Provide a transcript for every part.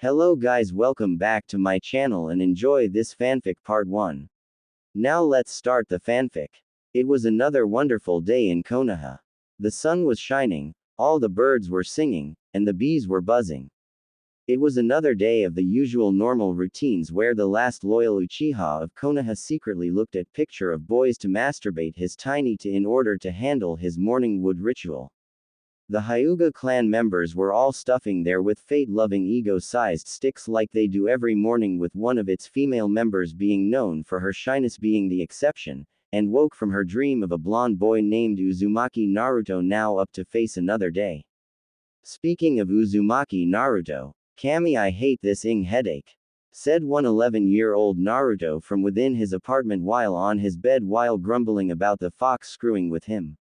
Hello guys, welcome back to my channel and enjoy this fanfic part 1. Now let's start the fanfic. It was another wonderful day in Konoha. The sun was shining, all the birds were singing, and the bees were buzzing. It was another day of the usual normal routines where the last loyal Uchiha of Konoha secretly looked at picture of boys to masturbate his tiny to in order to handle his morning wood ritual. The Hyuga clan members were all stuffing there with fate-loving ego-sized sticks like they do every morning, with one of its female members being known for her shyness being the exception, and woke from her dream of a blonde boy named Uzumaki Naruto, now up to face another day. Speaking of Uzumaki Naruto, Kami, I hate this headache, said one 11-year-old Naruto from within his apartment while on his bed while grumbling about the fox screwing with him.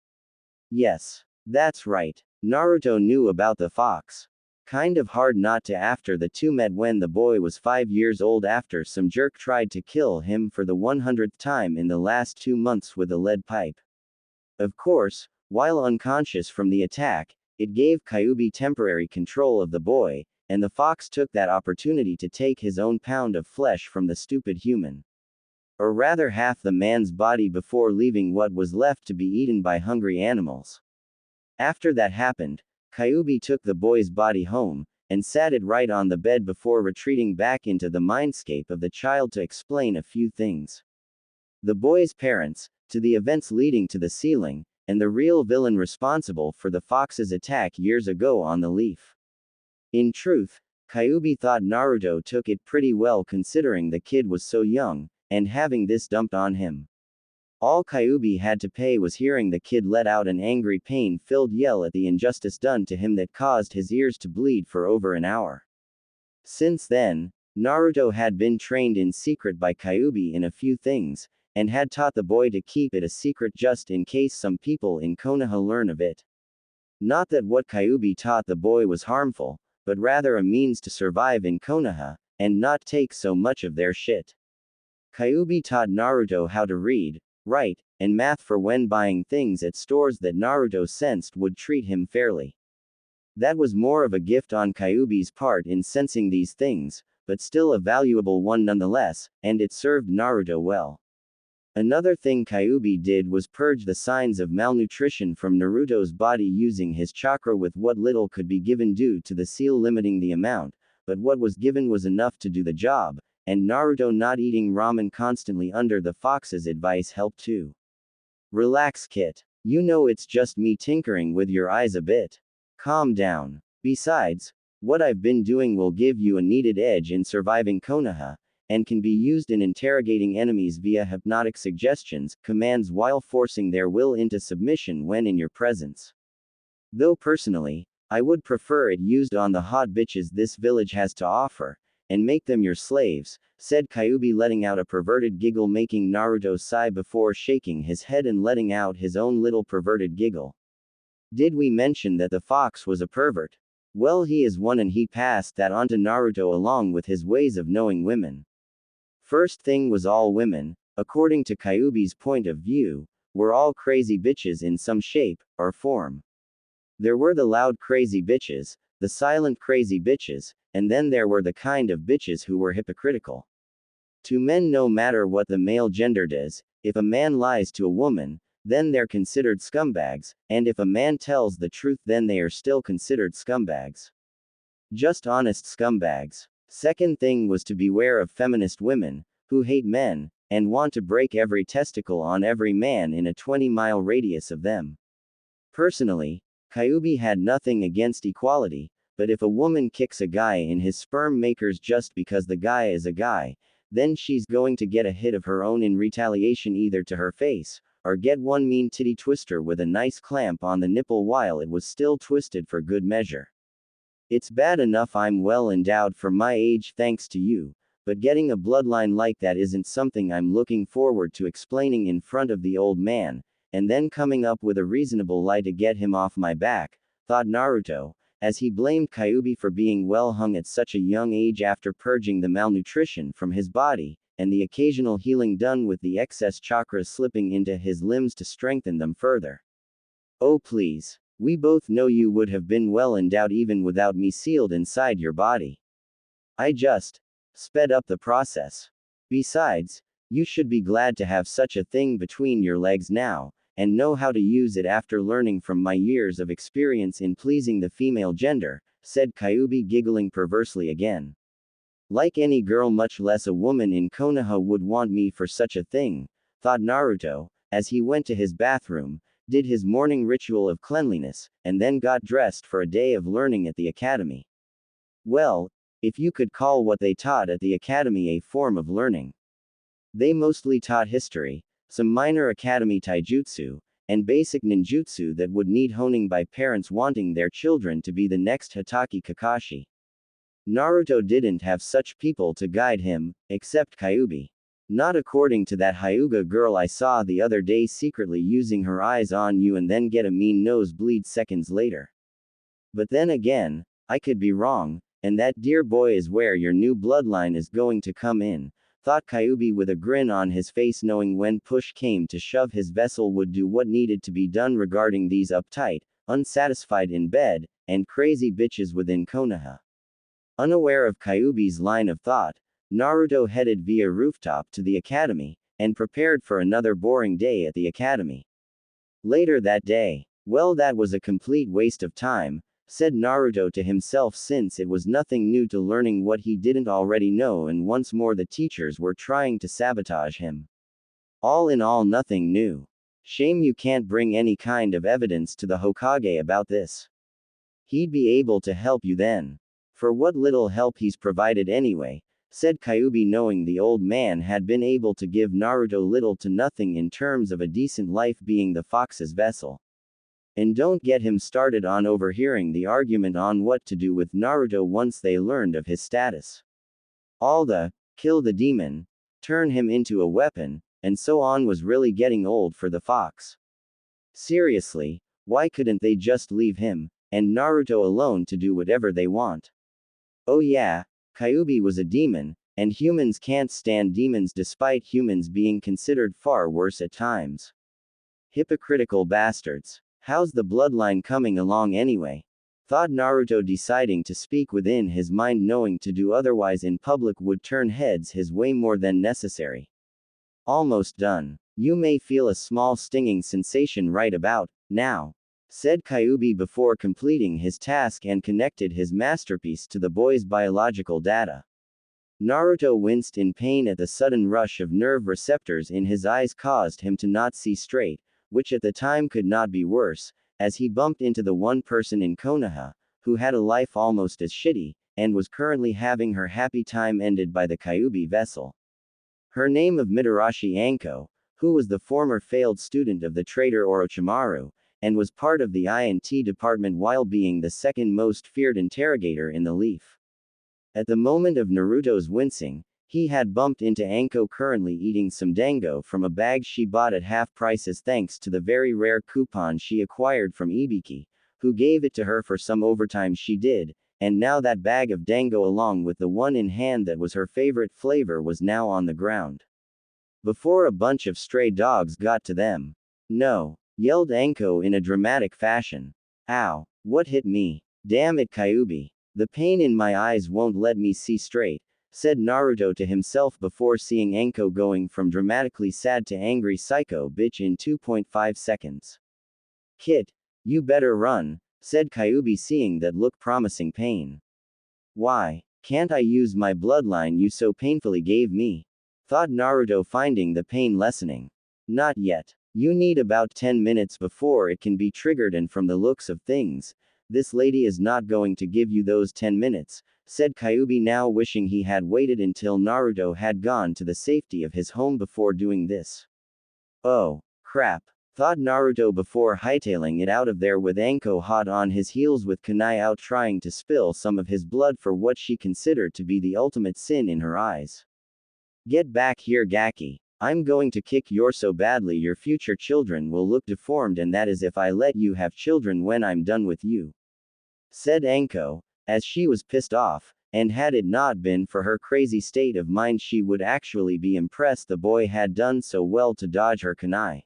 Yes, that's right. Naruto knew about the fox. Kind of hard not to after the two met when the boy was 5 years old after some jerk tried to kill him for the 100th time in the last 2 months with a lead pipe. Of course, while unconscious from the attack, it gave Kyuubi temporary control of the boy, and the fox took that opportunity to take his own pound of flesh from the stupid human. Or rather half the man's body before leaving what was left to be eaten by hungry animals. After that happened, Kyuubi took the boy's body home, and sat it right on the bed before retreating back into the mindscape of the child to explain a few things. The boy's parents, to the events leading to the ceiling, and the real villain responsible for the fox's attack years ago on the leaf. In truth, Kyuubi thought Naruto took it pretty well considering the kid was so young, and having this dumped on him. All Kyuubi had to pay was hearing the kid let out an angry pain-filled yell at the injustice done to him that caused his ears to bleed for over an hour. Since then, Naruto had been trained in secret by Kyuubi in a few things, and had taught the boy to keep it a secret just in case some people in Konoha learn of it. Not that what Kyuubi taught the boy was harmful, but rather a means to survive in Konoha, and not take so much of their shit. Kyuubi taught Naruto how to read, write, and math for when buying things at stores that Naruto sensed would treat him fairly. That was more of a gift on Kyuubi's part in sensing these things, but still a valuable one nonetheless, and it served Naruto well. Another thing Kyuubi did was purge the signs of malnutrition from Naruto's body using his chakra with what little could be given due to the seal limiting the amount, but what was given was enough to do the job. And Naruto not eating ramen constantly under the fox's advice helped too. Relax, Kit. You know it's just me tinkering with your eyes a bit. Calm down. Besides, what I've been doing will give you a needed edge in surviving Konoha, and can be used in interrogating enemies via hypnotic suggestions, commands while forcing their will into submission when in your presence. Though personally, I would prefer it used on the hot bitches this village has to offer, and make them your slaves, said Kyuubi, letting out a perverted giggle, making Naruto sigh before shaking his head and letting out his own little perverted giggle. Did we mention that the fox was a pervert? Well, he is one, and he passed that on to Naruto along with his ways of knowing women. First thing was, all women, according to Kyuubi's point of view, were all crazy bitches in some shape or form. There were the loud crazy bitches, the silent crazy bitches, and then there were the kind of bitches who were hypocritical. To men, no matter what the male gender does, if a man lies to a woman, then they're considered scumbags, and if a man tells the truth, then they are still considered scumbags. Just honest scumbags. Second thing was to beware of feminist women, who hate men, and want to break every testicle on every man in a 20-mile radius of them. Personally, Kyuubi had nothing against equality, but if a woman kicks a guy in his sperm makers just because the guy is a guy, then she's going to get a hit of her own in retaliation, either to her face, or get one mean titty twister with a nice clamp on the nipple while it was still twisted for good measure. It's bad enough I'm well endowed for my age thanks to you, but getting a bloodline like that isn't something I'm looking forward to explaining in front of the old man, and then coming up with a reasonable lie to get him off my back, thought Naruto, as he blamed Kyuubi for being well hung at such a young age after purging the malnutrition from his body, and the occasional healing done with the excess chakra slipping into his limbs to strengthen them further. Oh please, we both know you would have been well endowed even without me sealed inside your body. I just sped up the process. Besides, you should be glad to have such a thing between your legs now, and know how to use it after learning from my years of experience in pleasing the female gender, said Kyubi, giggling perversely again. Like any girl, much less a woman in Konoha, would want me for such a thing, thought Naruto, as he went to his bathroom, did his morning ritual of cleanliness, and then got dressed for a day of learning at the academy. Well, if you could call what they taught at the academy a form of learning. They mostly taught history, some minor academy taijutsu, and basic ninjutsu that would need honing by parents wanting their children to be the next Hatake Kakashi. Naruto didn't have such people to guide him, except Kyubi. Not according to that Hyuga girl I saw the other day secretly using her eyes on you and then get a mean nosebleed seconds later. But then again, I could be wrong, and that dear boy is where your new bloodline is going to come in, thought Kyubi with a grin on his face, knowing when push came to shove his vessel would do what needed to be done regarding these uptight, unsatisfied in bed, and crazy bitches within Konoha. Unaware of Kyubi's line of thought, Naruto headed via rooftop to the academy, and prepared for another boring day at the academy. Later that day, well, that was a complete waste of time, said Naruto to himself, since it was nothing new to learning what he didn't already know, and once more the teachers were trying to sabotage him. All in all, nothing new. Shame you can't bring any kind of evidence to the Hokage about this. He'd be able to help you then. For what little help he's provided anyway, said Kyubi, knowing the old man had been able to give Naruto little to nothing in terms of a decent life, being the fox's vessel. And don't get him started on overhearing the argument on what to do with Naruto once they learned of his status. All the kill the demon, turn him into a weapon, and so on was really getting old for the fox. Seriously, why couldn't they just leave him and Naruto alone to do whatever they want? Oh yeah, Kyubi was a demon, and humans can't stand demons despite humans being considered far worse at times. Hypocritical bastards. How's the bloodline coming along anyway? Thought Naruto, deciding to speak within his mind, knowing to do otherwise in public would turn heads his way more than necessary. Almost done. You may feel a small stinging sensation right about now, said Kyubi before completing his task and connected his masterpiece to the boy's biological data. Naruto winced in pain at the sudden rush of nerve receptors in his eyes caused him to not see straight, which at the time could not be worse, as he bumped into the one person in Konoha who had a life almost as shitty, and was currently having her happy time ended by the Kyubi vessel. Her name of Mitarashi Anko, who was the former failed student of the traitor Orochimaru, and was part of the INT department while being the second most feared interrogator in the Leaf. At the moment of Naruto's wincing, he had bumped into Anko currently eating some dango from a bag she bought at half prices thanks to the very rare coupon she acquired from Ibiki, who gave it to her for some overtime she did, and now that bag of dango along with the one in hand that was her favorite flavor was now on the ground. Before a bunch of stray dogs got to them. No, yelled Anko in a dramatic fashion. Ow, what hit me? Damn it, Kyubi. The pain in my eyes won't let me see straight, said Naruto to himself before seeing Anko going from dramatically sad to angry psycho bitch in 2.5 seconds. Kit, you better run, said Kyubi, seeing that look promising pain. Why can't I use my bloodline you so painfully gave me? Thought Naruto, finding the pain lessening. Not yet. You need about 10 minutes before it can be triggered, and from the looks of things, this lady is not going to give you those 10 minutes, said Kyubi, now wishing he had waited until Naruto had gone to the safety of his home before doing this. Oh, crap, thought Naruto before hightailing it out of there with Anko hot on his heels, with Kunai out trying to spill some of his blood for what she considered to be the ultimate sin in her eyes. Get back here, Gaki. I'm going to kick you so badly your future children will look deformed, and that is if I let you have children when I'm done with you, said Anko, as she was pissed off, and had it not been for her crazy state of mind she would actually be impressed the boy had done so well to dodge her kunai.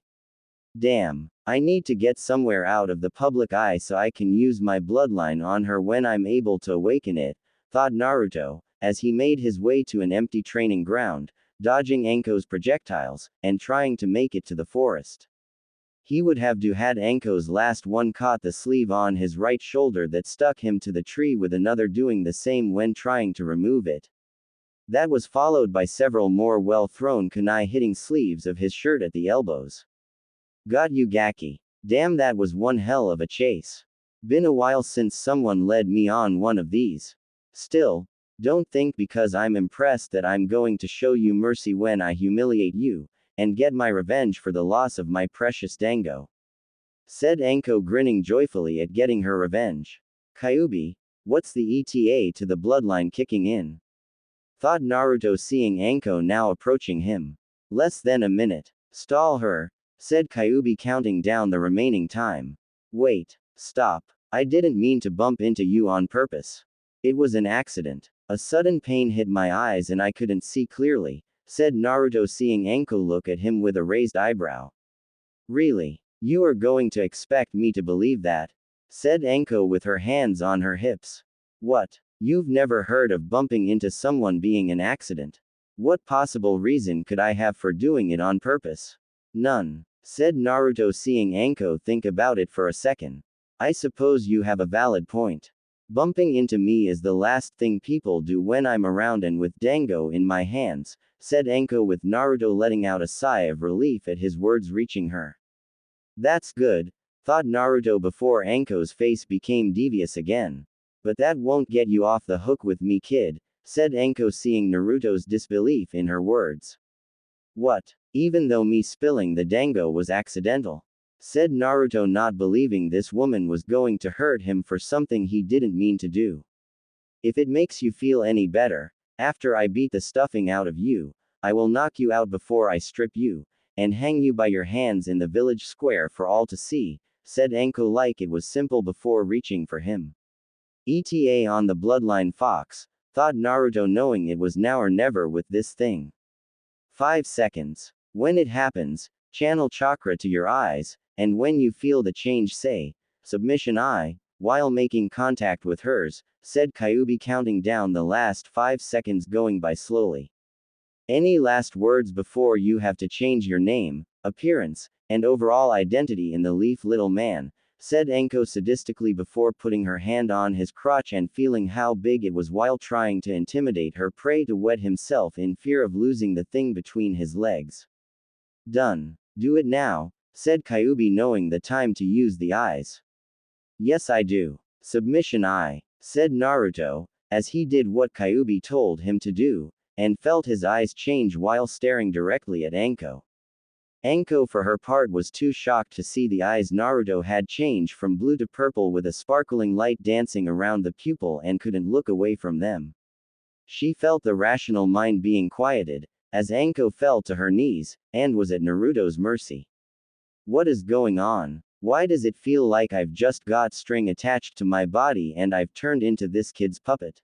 Damn, I need to get somewhere out of the public eye so I can use my bloodline on her when I'm able to awaken it, thought Naruto, as he made his way to an empty training ground, dodging Anko's projectiles, and trying to make it to the forest. He would have had Anko's last one caught the sleeve on his right shoulder that stuck him to the tree, with another doing the same when trying to remove it. That was followed by several more well-thrown kunai hitting sleeves of his shirt at the elbows. Got you, Gaki. Damn, that was one hell of a chase. Been a while since someone led me on one of these. Still, don't think because I'm impressed that I'm going to show you mercy when I humiliate you, and get my revenge for the loss of my precious Dango. Said Anko, grinning joyfully at getting her revenge. Kyuubi, what's the ETA to the bloodline kicking in? Thought Naruto, seeing Anko now approaching him. Less than a minute. Stall her, said Kyuubi, counting down the remaining time. Wait, stop. I didn't mean to bump into you on purpose. It was an accident. A sudden pain hit my eyes and I couldn't see clearly, said Naruto, seeing Anko look at him with a raised eyebrow. Really? You are going to expect me to believe that? Said Anko with her hands on her hips. What? You've never heard of bumping into someone being an accident? What possible reason could I have for doing it on purpose? None, said Naruto, seeing Anko think about it for a second. I suppose you have a valid point. Bumping into me is the last thing people do when I'm around and with Dango in my hands, said Anko, with Naruto letting out a sigh of relief at his words reaching her. That's good, thought Naruto before Anko's face became devious again. But that won't get you off the hook with me, kid, said Anko, seeing Naruto's disbelief in her words. What? Even though me spilling the Dango was accidental? Said Naruto, not believing this woman was going to hurt him for something he didn't mean to do. If it makes you feel any better, after I beat the stuffing out of you, I will knock you out before I strip you, and hang you by your hands in the village square for all to see, said Anko like it was simple before reaching for him. ETA on the bloodline, fox, thought Naruto, knowing it was now or never with this thing. 5 seconds. When it happens, channel chakra to your eyes, and when you feel the change say, submission I, while making contact with hers, said Kyuubi, counting down the last 5 seconds going by slowly. Any last words before you have to change your name, appearance, and overall identity in the leaf, little man, said Anko sadistically before putting her hand on his crotch and feeling how big it was while trying to intimidate her prey to wet himself in fear of losing the thing between his legs. Done. Do it now, said Kyuubi, knowing the time to use the eyes. Yes, I do. Submission I, said Naruto, as he did what Kyuubi told him to do, and felt his eyes change while staring directly at Anko. Anko, for her part, was too shocked to see the eyes Naruto had changed from blue to purple with a sparkling light dancing around the pupil, and couldn't look away from them. She felt the rational mind being quieted, as Anko fell to her knees, and was at Naruto's mercy. What is going on? Why does it feel like I've just got string attached to my body and I've turned into this kid's puppet?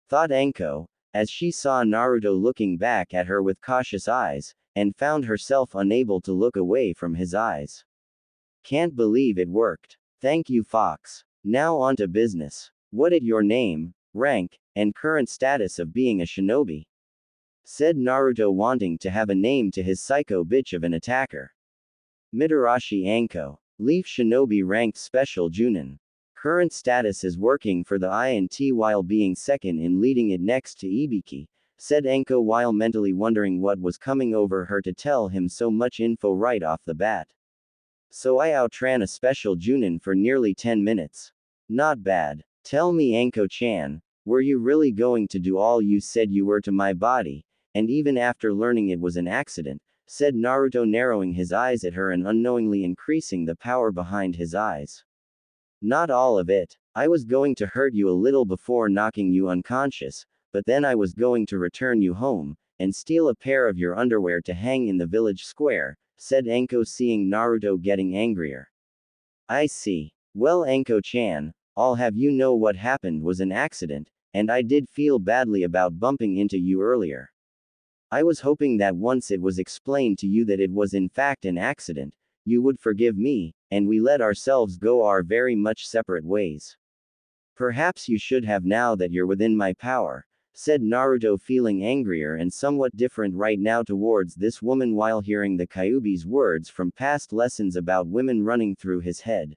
Thought Anko, as she saw Naruto looking back at her with cautious eyes, and found herself unable to look away from his eyes. Can't believe it worked. Thank you, Fox. Now on to business. What is your name, rank, and current status of being a shinobi? Said Naruto, wanting to have a name to his psycho bitch of an attacker. Mitarashi Anko. Leaf Shinobi, ranked Special Junin. Current status is working for the INT while being second in leading it next to Ibiki, said Anko while mentally wondering what was coming over her to tell him so much info right off the bat. So I outran a Special Junin for nearly 10 minutes. Not bad. Tell me, Anko-chan, were you really going to do all you said you were to my body, and even after learning it was an accident, said Naruto, narrowing his eyes at her and unknowingly increasing the power behind his eyes. Not all of it. I was going to hurt you a little before knocking you unconscious, but then I was going to return you home, and steal a pair of your underwear to hang in the village square, said Anko, seeing Naruto getting angrier. I see. Well, Anko-chan, I'll have you know what happened was an accident, and I did feel badly about bumping into you earlier. I was hoping that once it was explained to you that it was in fact an accident, you would forgive me, and we let ourselves go our very much separate ways. Perhaps you should have now that you're within my power, said Naruto, feeling angrier and somewhat different right now towards this woman while hearing the Kyuubi's words from past lessons about women running through his head.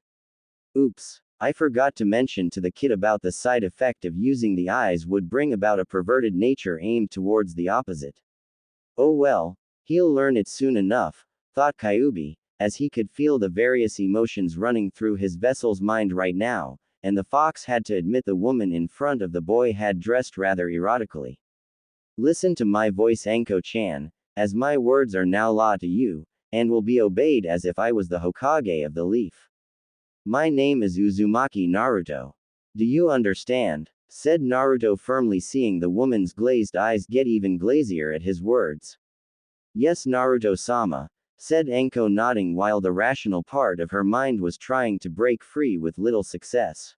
Oops. I forgot to mention to the kid about the side effect of using the eyes would bring about a perverted nature aimed towards the opposite. Oh well, he'll learn it soon enough, thought Kyuubi, as he could feel the various emotions running through his vessel's mind right now, and the fox had to admit the woman in front of the boy had dressed rather erotically. Listen to my voice, Anko-chan, as my words are now law to you, and will be obeyed as if I was the Hokage of the leaf. My name is Uzumaki Naruto. Do you understand? Said Naruto, firmly, seeing the woman's glazed eyes get even glazier at his words. Yes, Naruto-sama, said Anko, nodding while the rational part of her mind was trying to break free with little success.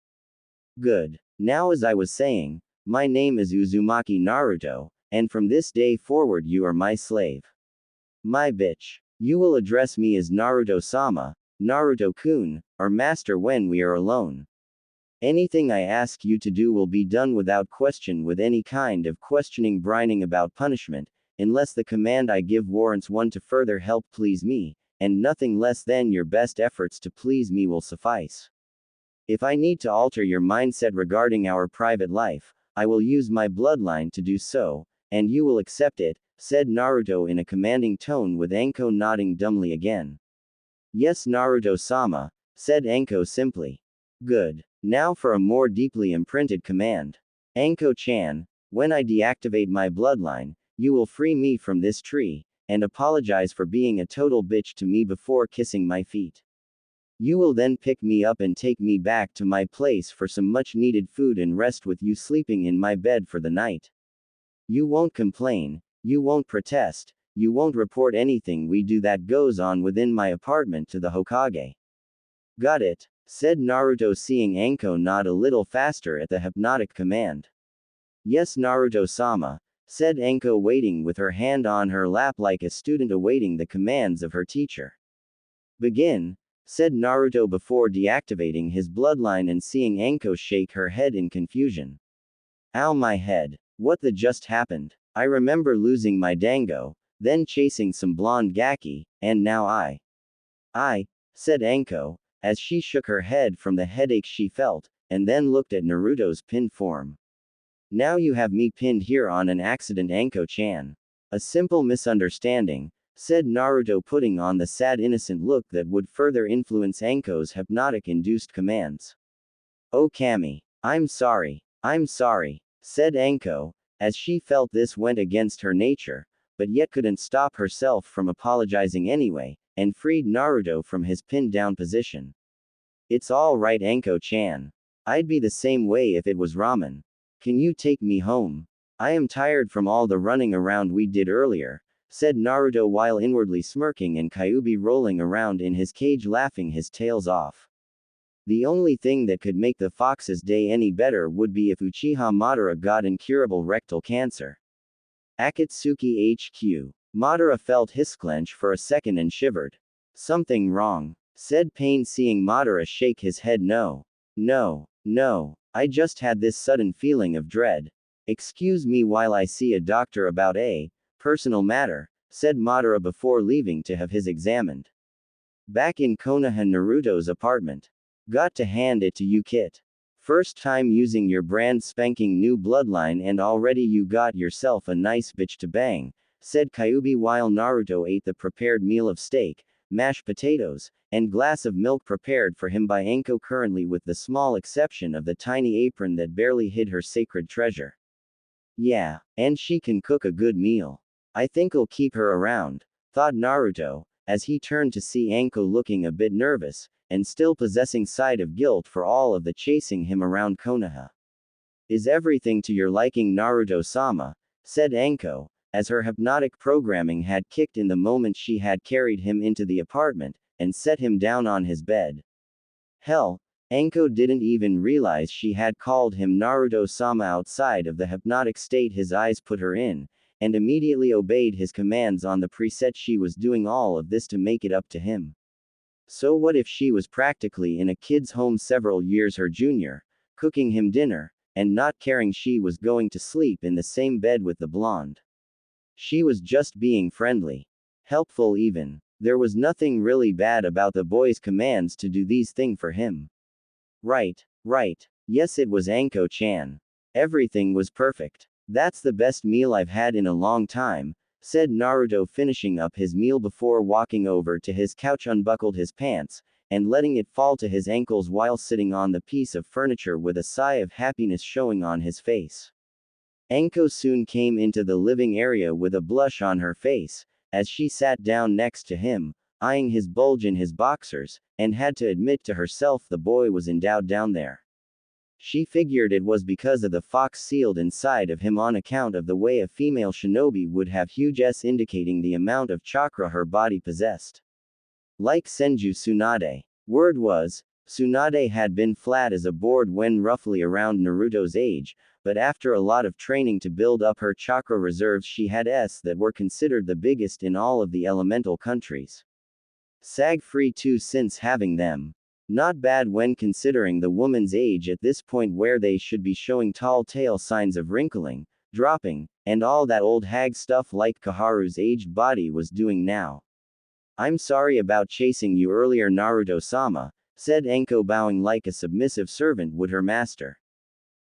Good. Now, as I was saying, my name is Uzumaki Naruto, and from this day forward you are my slave. My bitch. You will address me as Naruto-sama, Naruto-kun, or master when we are alone. Anything I ask you to do will be done without question, with any kind of questioning brining about punishment, unless the command I give warrants one to further help please me, and nothing less than your best efforts to please me will suffice. If I need to alter your mindset regarding our private life, I will use my bloodline to do so, and you will accept it, said Naruto in a commanding tone, with Anko nodding dumbly again. Yes, Naruto-sama, said Anko simply. Good. Now for a more deeply imprinted command. Anko-chan, when I deactivate my bloodline, you will free me from this tree, and apologize for being a total bitch to me before kissing my feet. You will then pick me up and take me back to my place for some much needed food and rest with you sleeping in my bed for the night. You won't complain, you won't protest, you won't report anything we do that goes on within my apartment to the Hokage. Got it, said Naruto, seeing Anko nod a little faster at the hypnotic command. Yes, Naruto-sama, said Anko, waiting with her hand on her lap like a student awaiting the commands of her teacher. Begin, said Naruto before deactivating his bloodline and seeing Anko shake her head in confusion. Ow, my head. What the just happened? I remember losing my dango, then chasing some blonde gaki, and now I, said Anko, as she shook her head from the headache she felt, and then looked at Naruto's pinned form. Now you have me pinned here on an accident, Anko-chan. A simple misunderstanding, said Naruto, putting on the sad innocent look that would further influence Anko's hypnotic-induced commands. Oh Kami. I'm sorry, said Anko, as she felt this went against her nature, but yet couldn't stop herself from apologizing anyway, and freed Naruto from his pinned down position. It's all right, Anko-chan. I'd be the same way if it was ramen. Can you take me home? I am tired from all the running around we did earlier, said Naruto while inwardly smirking and Kyuubi rolling around in his cage laughing his tails off. The only thing that could make the fox's day any better would be if Uchiha Madara got incurable rectal cancer. Akatsuki HQ. Madara felt his clench for a second and shivered. Something wrong, said Pain, seeing Madara shake his head. No, I just had this sudden feeling of dread. Excuse me while I see a doctor about a personal matter, said Madara before leaving to have his examined. Back in Konoha, Naruto's apartment. Got to hand it to you, Kit. First time using your brand spanking new bloodline and already you got yourself a nice bitch to bang, said Kyuubi while Naruto ate the prepared meal of steak, mashed potatoes, and glass of milk prepared for him by Anko, currently with the small exception of the tiny apron that barely hid her sacred treasure. Yeah, and she can cook a good meal. I think I'll keep her around, thought Naruto, as he turned to see Anko looking a bit nervous, and still possessing side of guilt for all of the chasing him around Konoha. Is everything to your liking, Naruto-sama, said Anko, as her hypnotic programming had kicked in the moment she had carried him into the apartment, and set him down on his bed. Hell, Anko didn't even realize she had called him Naruto-sama outside of the hypnotic state his eyes put her in, and immediately obeyed his commands on the preset she was doing all of this to make it up to him. So what if she was practically in a kid's home several years her junior, cooking him dinner, and not caring she was going to sleep in the same bed with the blonde. She was just being friendly. Helpful even. There was nothing really bad about the boy's commands to do these things for him. Right. Yes, it was Anko-chan. Everything was perfect. That's the best meal I've had in a long time, said Naruto, finishing up his meal before walking over to his couch, unbuckled his pants, and letting it fall to his ankles while sitting on the piece of furniture with a sigh of happiness showing on his face. Anko soon came into the living area with a blush on her face, as she sat down next to him, eyeing his bulge in his boxers, and had to admit to herself the boy was endowed down there. She figured it was because of the fox sealed inside of him on account of the way a female shinobi would have huge S, indicating the amount of chakra her body possessed. Like Senju Tsunade. Word was, Tsunade had been flat as a board when roughly around Naruto's age, but after a lot of training to build up her chakra reserves, she had S that were considered the biggest in all of the elemental countries. Sag free too since having them. Not bad when considering the woman's age at this point, where they should be showing tall tale signs of wrinkling, dropping, and all that old hag stuff like Kaharu's aged body was doing now. I'm sorry about chasing you earlier, Naruto-sama, said Anko, bowing like a submissive servant would her master.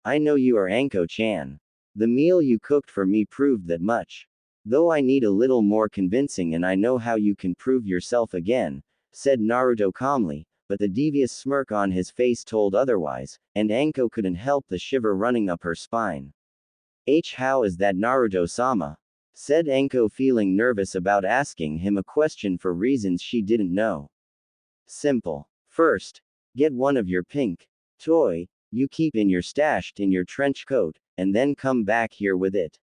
I know you are Anko-chan. The meal you cooked for me proved that much. Though I need a little more convincing, and I know how you can prove yourself again, said Naruto calmly, but the devious smirk on his face told otherwise, and Anko couldn't help the shiver running up her spine. How is that, Naruto-sama? Said Anko, feeling nervous about asking him a question for reasons she didn't know. Simple. First, get one of your pink toy you keep in your stashed in your trench coat, and then come back here with it.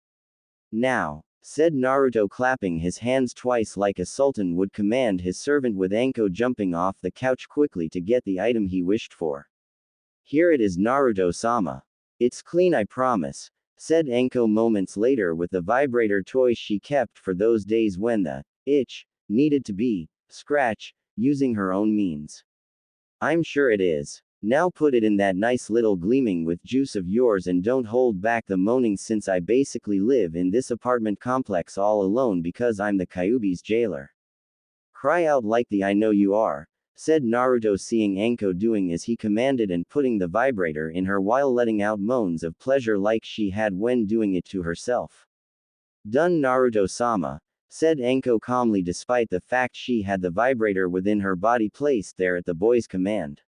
Now, said Naruto, clapping his hands twice like a sultan would command his servant, with Anko jumping off the couch quickly to get the item he wished for. Here it is, Naruto-sama. It's clean, I promise, said Anko moments later, with the vibrator toy she kept for those days when the itch needed to be scratched, using her own means. I'm sure it is. Now put it in that nice little gleaming with juice of yours, and don't hold back the moaning, since I basically live in this apartment complex all alone because I'm the Kyuubi's jailer. Cry out like the I know you are, said Naruto, seeing Anko doing as he commanded and putting the vibrator in her while letting out moans of pleasure like she had when doing it to herself. Done, Naruto-sama, said Anko calmly, despite the fact she had the vibrator within her body placed there at the boy's command.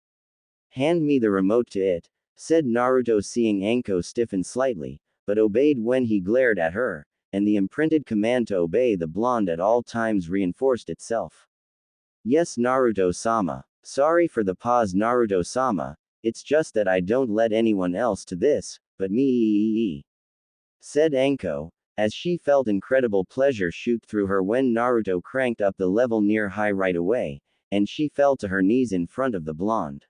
Hand me the remote to it, said Naruto, seeing Anko stiffen slightly, but obeyed when he glared at her, and the imprinted command to obey the blonde at all times reinforced itself. Yes, Naruto-sama. Sorry for the pause, Naruto-sama, it's just that I don't let anyone else to this, but me, said Anko, as she felt incredible pleasure shoot through her when Naruto cranked up the level near high right away, and she fell to her knees in front of the blonde.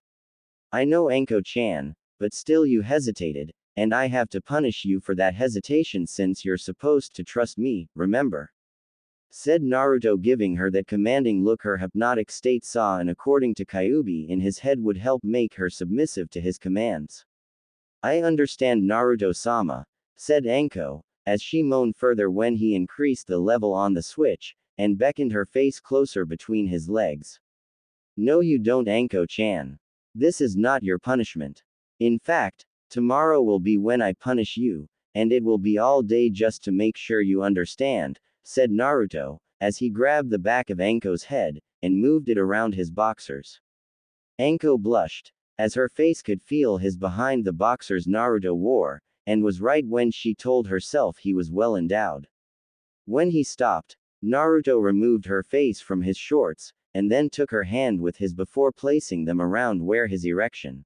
I know, Anko-chan, but still you hesitated, and I have to punish you for that hesitation since you're supposed to trust me, remember? Said Naruto, giving her that commanding look her hypnotic state saw, and according to Kyuubi in his head would help make her submissive to his commands. I understand, Naruto-sama, said Anko, as she moaned further when he increased the level on the switch, and beckoned her face closer between his legs. No you don't, Anko-chan. This is not your punishment. In fact, tomorrow will be when I punish you, and it will be all day just to make sure you understand, said Naruto, as he grabbed the back of Anko's head, and moved it around his boxers. Anko blushed, as her face could feel his behind the boxers Naruto wore, and was right when she told herself he was well endowed. When he stopped, Naruto removed her face from his shorts, and then took her hand with his before placing them around where his erection.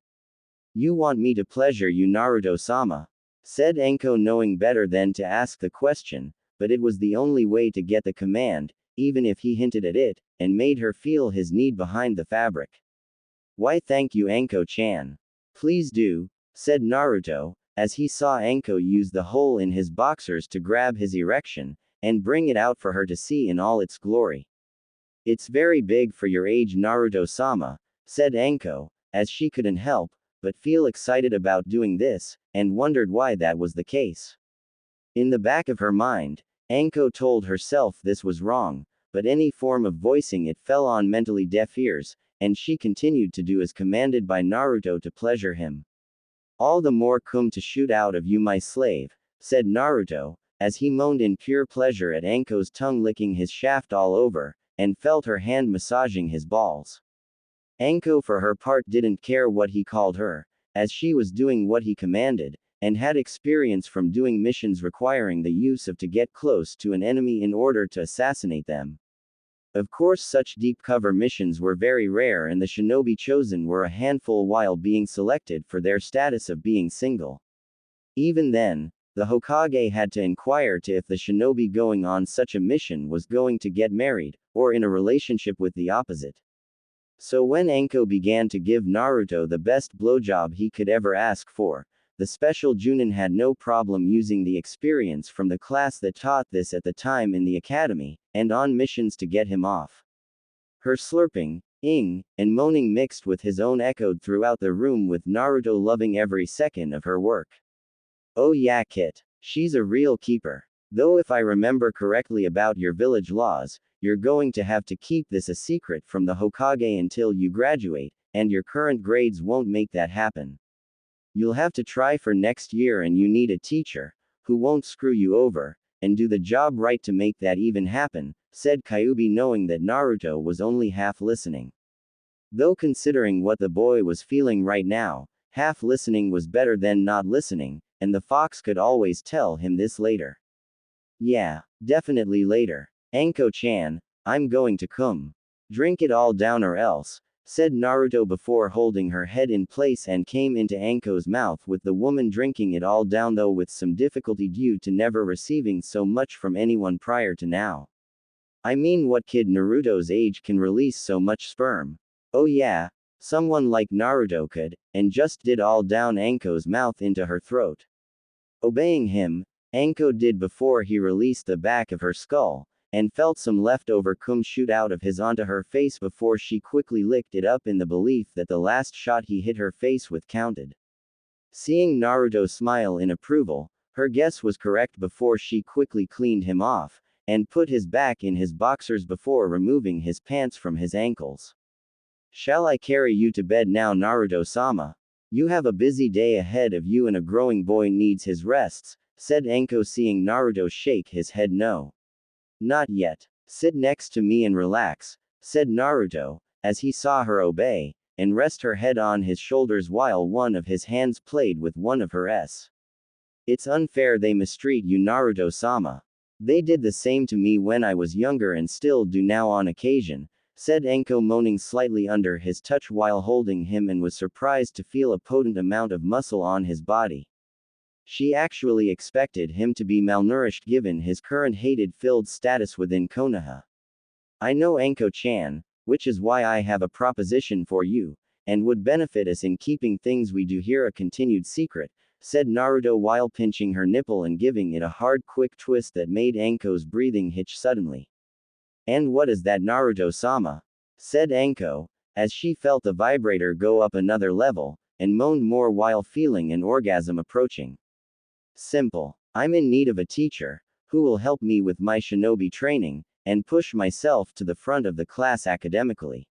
You want me to pleasure you, Naruto-sama? Said Anko, knowing better than to ask the question, but it was the only way to get the command, even if he hinted at it, and made her feel his need behind the fabric. Why thank you, Anko-chan. Please do, said Naruto, as he saw Anko use the hole in his boxers to grab his erection, and bring it out for her to see in all its glory. It's very big for your age, Naruto-sama, said Anko, as she couldn't help but feel excited about doing this, and wondered why that was the case. In the back of her mind, Anko told herself this was wrong, but any form of voicing it fell on mentally deaf ears, and she continued to do as commanded by Naruto to pleasure him. All the more come to shoot out of you, my slave, said Naruto, as he moaned in pure pleasure at Anko's tongue licking his shaft all over, and felt her hand massaging his balls. Anko for her part didn't care what he called her, as she was doing what he commanded, and had experience from doing missions requiring the use of to get close to an enemy in order to assassinate them. Of course, such deep cover missions were very rare, and the shinobi chosen were a handful while being selected for their status of being single. Even then, the Hokage had to inquire to if the shinobi going on such a mission was going to get married, or in a relationship with the opposite. So when Anko began to give Naruto the best blowjob he could ever ask for, the special Junin had no problem using the experience from the class that taught this at the time in the academy, and on missions to get him off. Her slurping, ing, and moaning mixed with his own echoed throughout the room, with Naruto loving every second of her work. Oh yeah, Kit. She's a real keeper. Though if I remember correctly about your village laws, you're going to have to keep this a secret from the Hokage until you graduate, and your current grades won't make that happen. You'll have to try for next year, and you need a teacher who won't screw you over, and do the job right to make that even happen, said Kyuubi, knowing that Naruto was only half listening. Though considering what the boy was feeling right now, half listening was better than not listening, and the fox could always tell him this later. Yeah, definitely later. Anko-chan, I'm going to come. Drink it all down or else, said Naruto before holding her head in place and came into Anko's mouth, with the woman drinking it all down, though with some difficulty due to never receiving so much from anyone prior to now. I mean, what kid Naruto's age can release so much sperm? Oh yeah, someone like Naruto could, and just did all down Anko's mouth into her throat. Obeying him, Anko did before he released the back of her skull, and felt some leftover cum shoot out of his onto her face before she quickly licked it up in the belief that the last shot he hit her face with counted. Seeing Naruto smile in approval, her guess was correct before she quickly cleaned him off, and put his back in his boxers before removing his pants from his ankles. Shall I carry you to bed now, Naruto-sama? You have a busy day ahead of you and a growing boy needs his rests, said Anko, seeing Naruto shake his head no. Not yet. Sit next to me and relax, said Naruto, as he saw her obey, and rest her head on his shoulders while one of his hands played with one of hers. It's unfair they mistreat you, Naruto-sama. They did the same to me when I was younger and still do now on occasion, said Anko, moaning slightly under his touch while holding him, and was surprised to feel a potent amount of muscle on his body. She actually expected him to be malnourished given his current hated-filled status within Konoha. I know, Anko-chan, which is why I have a proposition for you, and would benefit us in keeping things we do here a continued secret, said Naruto while pinching her nipple and giving it a hard quick twist that made Anko's breathing hitch suddenly. And what is that, Naruto-sama? Said Anko, as she felt the vibrator go up another level, and moaned more while feeling an orgasm approaching. Simple. I'm in need of a teacher, who will help me with my shinobi training, and push myself to the front of the class academically.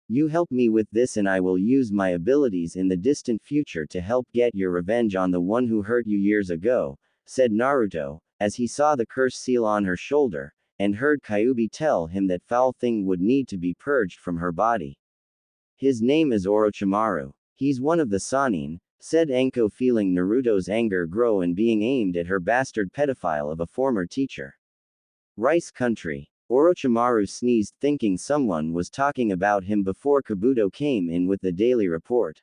You help me with this and I will use my abilities in the distant future to help get your revenge on the one who hurt you years ago, said Naruto, as he saw the curse seal on her shoulder, and heard Kyuubi tell him that foul thing would need to be purged from her body. His name is Orochimaru. He's one of the Sannin, said Anko, feeling Naruto's anger grow and being aimed at her bastard pedophile of a former teacher. Rice Country. Orochimaru sneezed, thinking someone was talking about him before Kabuto came in with the daily report.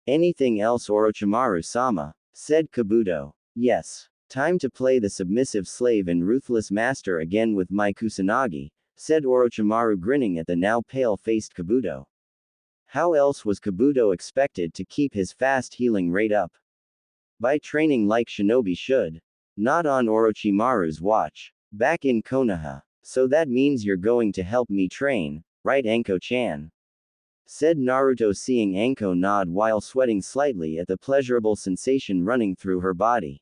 Anything else, Orochimaru-sama? Said Kabuto. Yes. Time to play the submissive slave and ruthless master again with my Kusanagi, said Orochimaru, grinning at the now pale-faced Kabuto. How else was Kabuto expected to keep his fast healing rate up? By training like shinobi should. Not on Orochimaru's watch. Back in Konoha. So that means you're going to help me train, right, Anko-chan? said Naruto, seeing Anko nod while sweating slightly at the pleasurable sensation running through her body.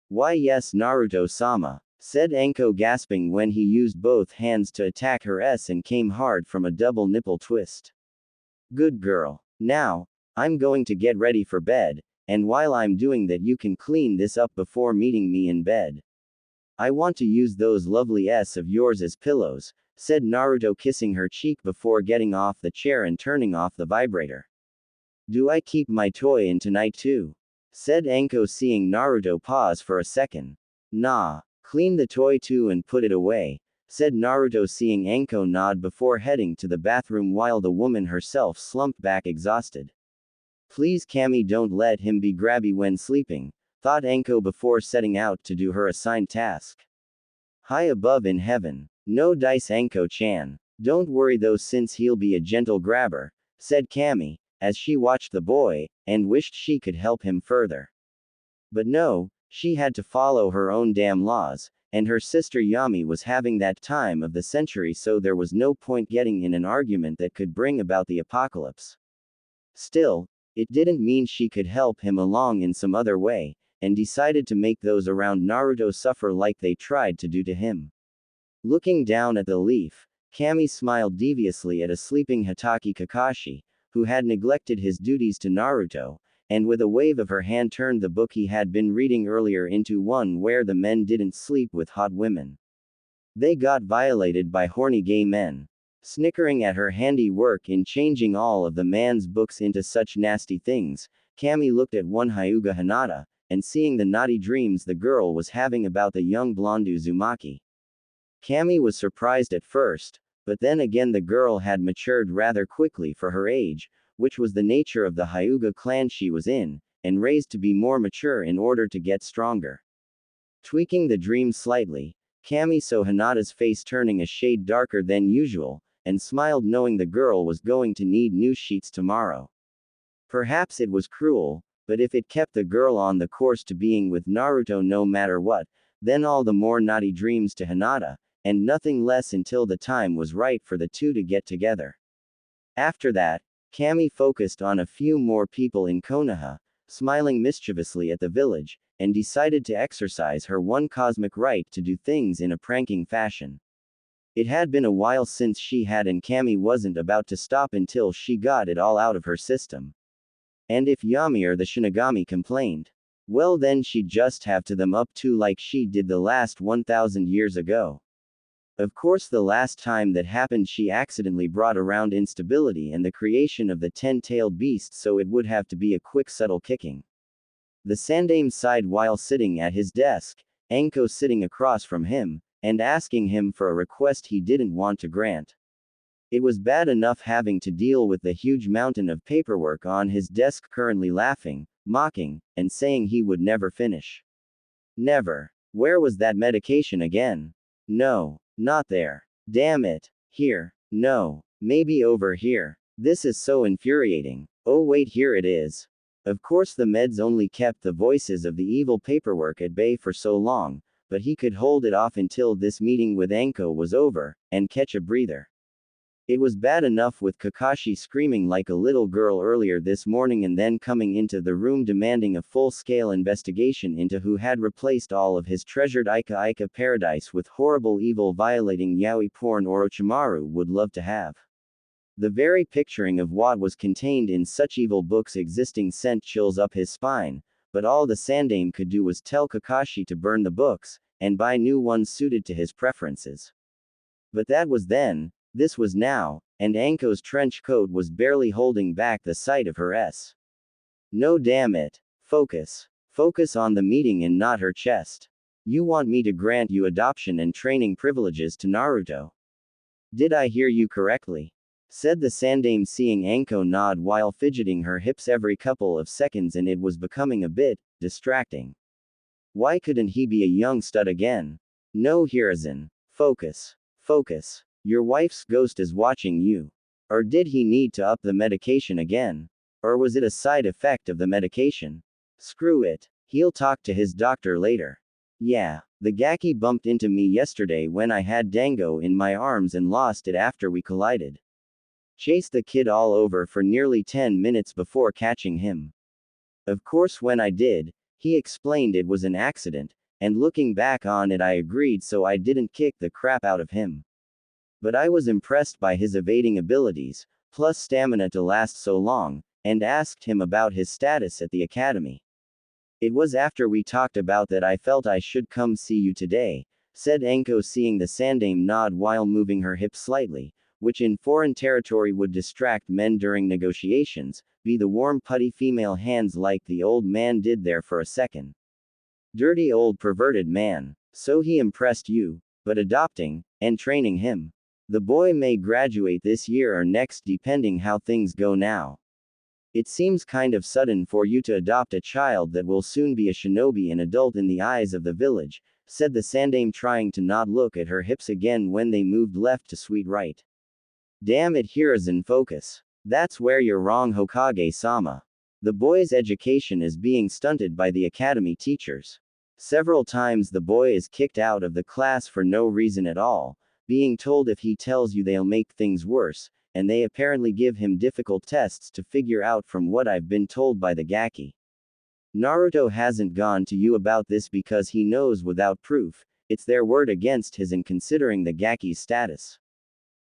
Why yes, Naruto-sama, said Anko, gasping when he used both hands to attack her and came hard from a double nipple twist. Good girl. Now, I'm going to get ready for bed, and while I'm doing that you can clean this up before meeting me in bed. I want to use those lovely of yours as pillows, said Naruto, kissing her cheek before getting off the chair and turning off the vibrator. Do I keep my toy in tonight too? Said Anko, seeing Naruto pause for a second. Nah, clean the toy too and put it away, said Naruto, seeing Anko nod before heading to the bathroom while the woman herself slumped back exhausted. Please Kami, don't let him be grabby when sleeping, thought Anko before setting out to do her assigned task. High above in heaven. No dice, Anko-chan. Don't worry though, since he'll be a gentle grabber, said Kami, as she watched the boy, and wished she could help him further. But no, she had to follow her own damn laws, and her sister Yami was having that time of the century, so there was no point getting in an argument that could bring about the apocalypse. Still, it didn't mean she could help him along in some other way, and decided to make those around Naruto suffer like they tried to do to him. Looking down at the leaf, Kami smiled deviously at a sleeping Hatake Kakashi, who had neglected his duties to Naruto, and with a wave of her hand turned the book he had been reading earlier into one where the men didn't sleep with hot women. They got violated by horny gay men. Snickering at her handiwork in changing all of the man's books into such nasty things, Kami looked at one Hyuga Hinata, and seeing the naughty dreams the girl was having about the young blonde Uzumaki. Kami was surprised at first, but then again the girl had matured rather quickly for her age, which was the nature of the Hyuga clan she was in, and raised to be more mature in order to get stronger. Tweaking the dream slightly, Kami saw Hinata's face turning a shade darker than usual, and smiled knowing the girl was going to need new sheets tomorrow. Perhaps it was cruel, but if it kept the girl on the course to being with Naruto no matter what, then all the more naughty dreams to Hinata, and nothing less until the time was right for the two to get together. After that, Kami focused on a few more people in Konoha, smiling mischievously at the village, and decided to exercise her one cosmic right to do things in a pranking fashion. It had been a while since she had, and Kami wasn't about to stop until she got it all out of her system. And if Yami or the Shinigami complained, well then she'd just have to them up too, like she did the last 1,000 years ago. Of course, the last time that happened she accidentally brought around instability and the creation of the 10-tailed beast, so it would have to be a quick subtle kicking. The Sandame sighed while sitting at his desk, Anko sitting across from him, and asking him for a request he didn't want to grant. It was bad enough having to deal with the huge mountain of paperwork on his desk, currently laughing, mocking, and saying he would never finish. Never. Where was that medication again? No. Not there. Damn it. Here. No. Maybe over here. This is so infuriating. Oh wait, here it is. Of course the meds only kept the voices of the evil paperwork at bay for so long, but he could hold it off until this meeting with Anko was over, and catch a breather. It was bad enough with Kakashi screaming like a little girl earlier this morning and then coming into the room demanding a full-scale investigation into who had replaced all of his treasured Ika Ika paradise with horrible evil violating yaoi porn Orochimaru would love to have. The very picturing of what was contained in such evil books existing sent chills up his spine, but all the Sandame could do was tell Kakashi to burn the books, and buy new ones suited to his preferences. But that was then. This was now, and Anko's trench coat was barely holding back the sight of her S. No, damn it. Focus. Focus on the meeting and not her chest. You want me to grant you adoption and training privileges to Naruto? Did I hear you correctly? Said the Sandame, seeing Anko nod while fidgeting her hips every couple of seconds, and it was becoming a bit distracting. Why couldn't he be a young stud again? No, Hiruzen. Focus. Focus. Your wife's ghost is watching you. Or did he need to up the medication again? Or was it a side effect of the medication? Screw it. He'll talk to his doctor later. Yeah, the Gaki bumped into me yesterday when I had Dango in my arms and lost it after we collided. Chased the kid all over for nearly 10 minutes before catching him. Of course, when I did, he explained it was an accident, and looking back on it, I agreed, so I didn't kick the crap out of him. But I was impressed by his evading abilities, plus stamina to last so long, and asked him about his status at the academy. It was after we talked about that I felt I should come see you today, said Enko, seeing the Sandame nod while moving her hips slightly, which in foreign territory would distract men during negotiations, be the warm putty female hands like the old man did there for a second. Dirty old perverted man. So he impressed you, but adopting, and training him. The boy may graduate this year or next depending how things go now. It seems kind of sudden for you to adopt a child that will soon be a shinobi and adult in the eyes of the village, said the Sandame, trying to not look at her hips again when they moved left to sweet right. Damn it, Hiruzen, focus. That's where you're wrong, Hokage-sama. The boy's education is being stunted by the academy teachers. Several times the boy is kicked out of the class for no reason at all, being told if he tells you they'll make things worse, and they apparently give him difficult tests to figure out from what I've been told by the Gaki. Naruto hasn't gone to you about this because he knows without proof, it's their word against his, and considering the Gaki's status.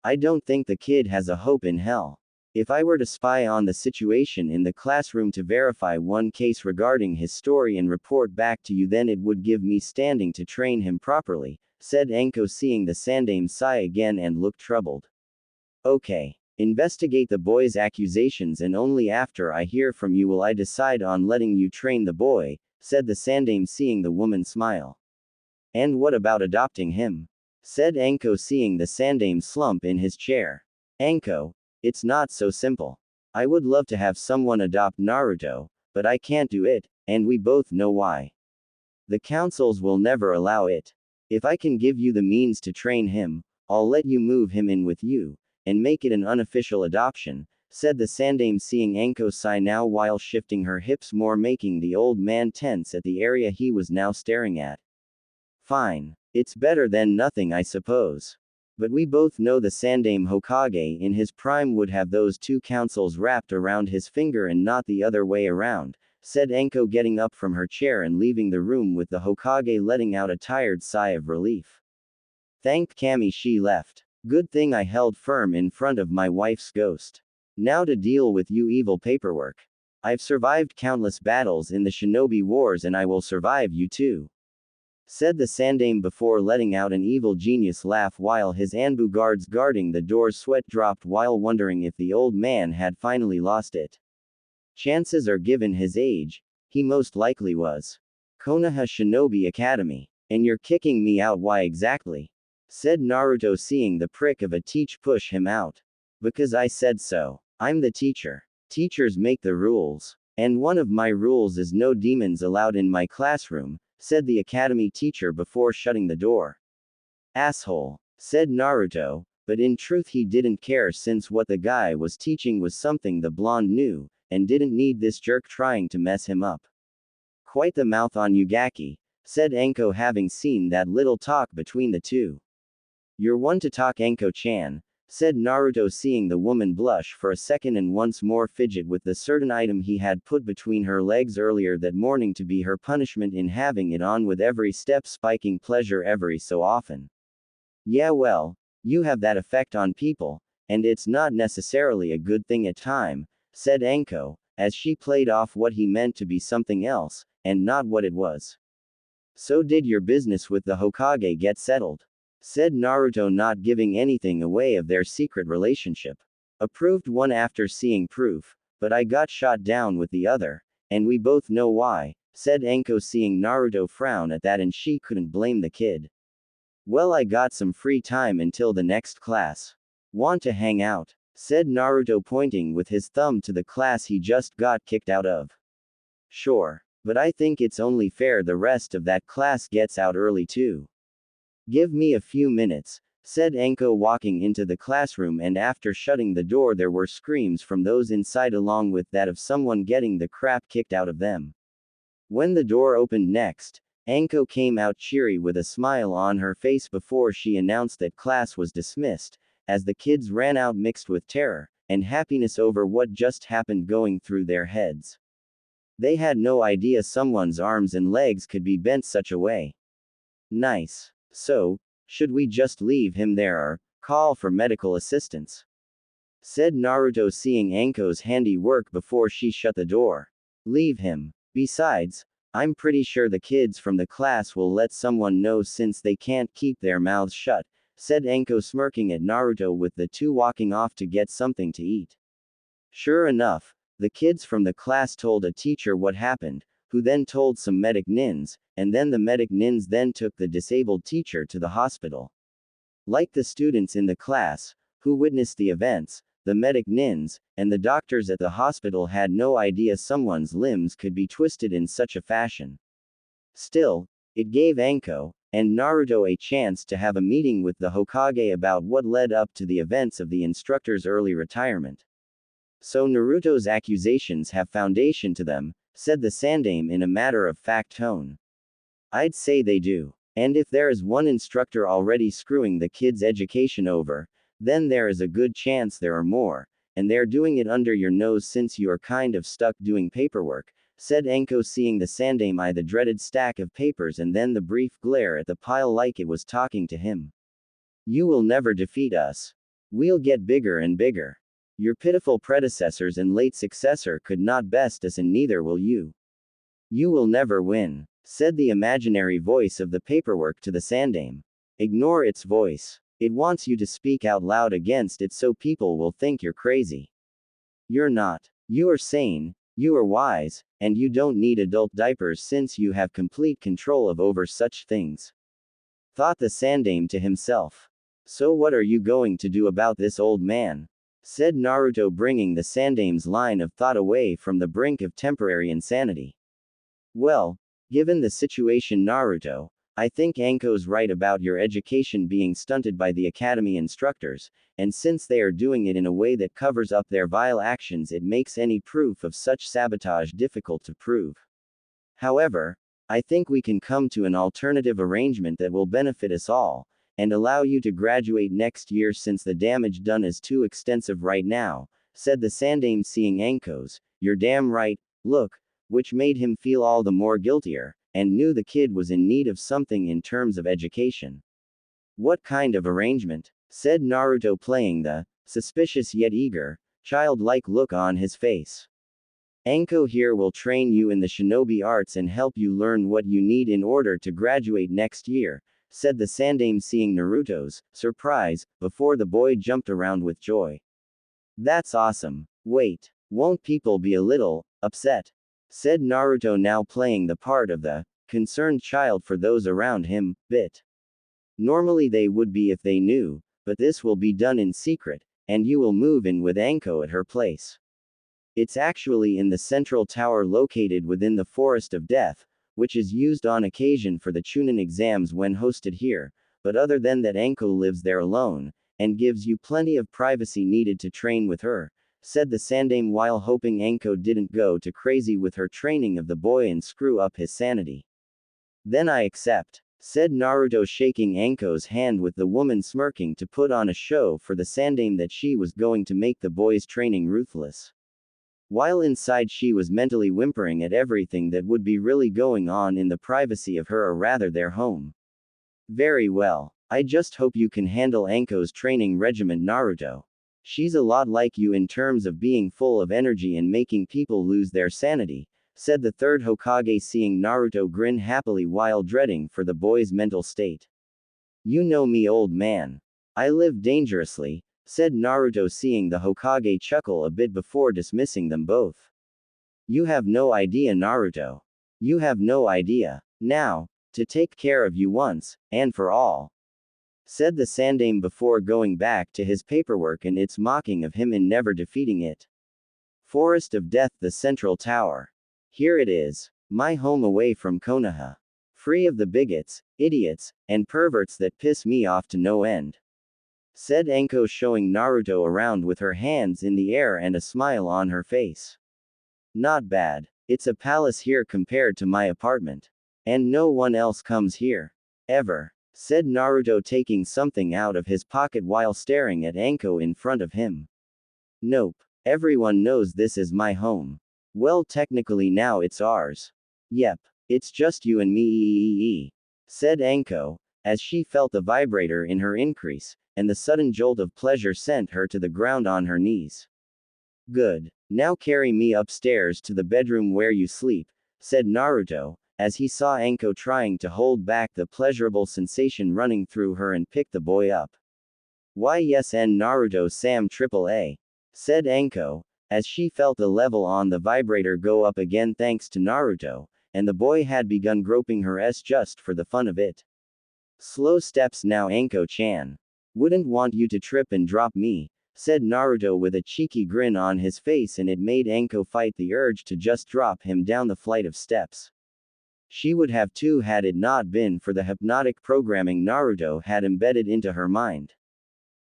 I don't think the kid has a hope in hell. If I were to spy on the situation in the classroom to verify one case regarding his story and report back to you, then it would give me standing to train him properly, said Enko, seeing the Sandame sigh again and look troubled. Okay. Investigate the boy's accusations, and only after I hear from you will I decide on letting you train the boy, said the Sandame, seeing the woman smile. And what about adopting him? Said Enko, seeing the Sandame slump in his chair. Enko, it's not so simple. I would love to have someone adopt Naruto, but I can't do it, and we both know why. The councils will never allow it. If I can give you the means to train him, I'll let you move him in with you, and make it an unofficial adoption, said the Sandame, seeing Enko sigh now while shifting her hips more, making the old man tense at the area he was now staring at. Fine. It's better than nothing, I suppose. But we both know the Sandame Hokage in his prime would have those two councils wrapped around his finger and not the other way around, said Enko, getting up from her chair and leaving the room with the Hokage letting out a tired sigh of relief. Thank Kami she left. Good thing I held firm in front of my wife's ghost. Now to deal with you evil paperwork. I've survived countless battles in the shinobi wars, and I will survive you too, said the Sandame before letting out an evil genius laugh while his Anbu guards guarding the door's sweat dropped while wondering if the old man had finally lost it. Chances are, given his age, he most likely was. Konoha Shinobi Academy. And you're kicking me out, why exactly? Said Naruto, seeing the prick of a teach push him out. Because I said so. I'm the teacher. Teachers make the rules. And one of my rules is no demons allowed in my classroom, said the academy teacher before shutting the door. Asshole, said Naruto, but in truth he didn't care, since what the guy was teaching was something the blonde knew, and didn't need this jerk trying to mess him up. Quite the mouth on you, Gaki, said Enko, having seen that little talk between the two. You're one to talk, Enko-chan, said Naruto, seeing the woman blush for a second and once more fidget with the certain item he had put between her legs earlier that morning to be her punishment in having it on with every step, spiking pleasure every so often. Yeah, well, you have that effect on people, and it's not necessarily a good thing at time, said Enko, as she played off what he meant to be something else, and not what it was. So did your business with the Hokage get settled? Said Naruto, not giving anything away of their secret relationship. Approved one after seeing proof, but I got shot down with the other, and we both know why, said Enko, seeing Naruto frown at that, and she couldn't blame the kid. Well, I got some free time until the next class. Want to hang out? Said Naruto, pointing with his thumb to the class he just got kicked out of. Sure, but I think it's only fair the rest of that class gets out early too. Give me a few minutes, said Enko, walking into the classroom, and after shutting the door there were screams from those inside along with that of someone getting the crap kicked out of them. When the door opened next, Enko came out cheery with a smile on her face before she announced that class was dismissed, as the kids ran out mixed with terror, and happiness over what just happened going through their heads. They had no idea someone's arms and legs could be bent such a way. Nice. So, should we just leave him there or call for medical assistance? Said Naruto, seeing Anko's handiwork before she shut the door. Leave him. Besides, I'm pretty sure the kids from the class will let someone know since they can't keep their mouths shut, said Anko, smirking at Naruto with the two walking off to get something to eat. Sure enough, the kids from the class told a teacher what happened, who then told some medic nins, and then the medic nins then took the disabled teacher to the hospital. Like the students in the class, who witnessed the events, the medic nins, and the doctors at the hospital had no idea someone's limbs could be twisted in such a fashion. Still, it gave Anko and Naruto a chance to have a meeting with the Hokage about what led up to the events of the instructor's early retirement. So Naruto's accusations have foundation to them, said the Sandaime in a matter-of-fact tone. I'd say they do. And if there is one instructor already screwing the kids' education over, then there is a good chance there are more, and they're doing it under your nose since you are kind of stuck doing paperwork, said Anko, seeing the Sandaime eye the dreaded stack of papers and then the brief glare at the pile like it was talking to him. You will never defeat us. We'll get bigger and bigger. Your pitiful predecessors and late successor could not best us, and neither will you. You will never win, said the imaginary voice of the paperwork to the Sandaime. Ignore its voice. It wants you to speak out loud against it so people will think you're crazy. You're not. You are sane, you are wise, and you don't need adult diapers since you have complete control over such things. Thought the Sandaime to himself. So what are you going to do about this, old man? Said Naruto, bringing the Sandaime's line of thought away from the brink of temporary insanity. Well, given the situation, Naruto, I think Anko's right about your education being stunted by the academy instructors, and since they are doing it in a way that covers up their vile actions, it makes any proof of such sabotage difficult to prove. However, I think we can come to an alternative arrangement that will benefit us all, and allow you to graduate next year since the damage done is too extensive right now, said the Sandaime, seeing Anko's, "You're damn right," look, which made him feel all the more guiltier, and knew the kid was in need of something in terms of education. What kind of arrangement? Said Naruto, playing the suspicious yet eager, childlike look on his face. Anko here will train you in the shinobi arts and help you learn what you need in order to graduate next year, said the Sandaime, seeing Naruto's surprise before the boy jumped around with joy. That's awesome. Wait, won't people be a little upset? Said Naruto, now playing the part of the concerned child for those around him. Bit. Normally they would be if they knew, but this will be done in secret, and you will move in with Anko at her place. It's actually in the central tower located within the Forest of Death, which is used on occasion for the Chunin exams when hosted here, but other than that, Anko lives there alone, and gives you plenty of privacy needed to train with her, said the Sandaime, while hoping Anko didn't go too crazy with her training of the boy and screw up his sanity. Then I accept, said Naruto, shaking Anko's hand with the woman smirking to put on a show for the Sandaime that she was going to make the boy's training ruthless. While inside she was mentally whimpering at everything that would be really going on in the privacy of her, or rather their home. Very well. I just hope you can handle Anko's training regimen, Naruto. She's a lot like you in terms of being full of energy and making people lose their sanity, said the third Hokage, seeing Naruto grin happily while dreading for the boy's mental state. You know me, old man. I live dangerously, said Naruto, seeing the Hokage chuckle a bit before dismissing them both. You have no idea, Naruto. You have no idea. Now, to take care of you once, and for all, said the Sandaime before going back to his paperwork and its mocking of him in never defeating it. Forest of Death, the Central Tower. Here it is. My home away from Konoha. Free of the bigots, idiots, and perverts that piss me off to no end. Said Anko, showing Naruto around with her hands in the air and a smile on her face. Not bad. It's a palace here compared to my apartment. And no one else comes here. Ever. Said Naruto, taking something out of his pocket while staring at Anko in front of him. Nope. Everyone knows this is my home. Well, technically now it's ours. Yep. It's just you and me, said Anko, as she felt the vibrator in her increase, and the sudden jolt of pleasure sent her to the ground on her knees. Good. Now carry me upstairs to the bedroom where you sleep, said Naruto, as he saw Anko trying to hold back the pleasurable sensation running through her and pick the boy up. Why yes and Naruto Sam AAA, said Anko, as she felt the level on the vibrator go up again thanks to Naruto, and the boy had begun groping her just for the fun of it. Slow steps now Anko-chan. Wouldn't want you to trip and drop me, said Naruto with a cheeky grin on his face, and it made Anko fight the urge to just drop him down the flight of steps. She would have too had it not been for the hypnotic programming Naruto had embedded into her mind.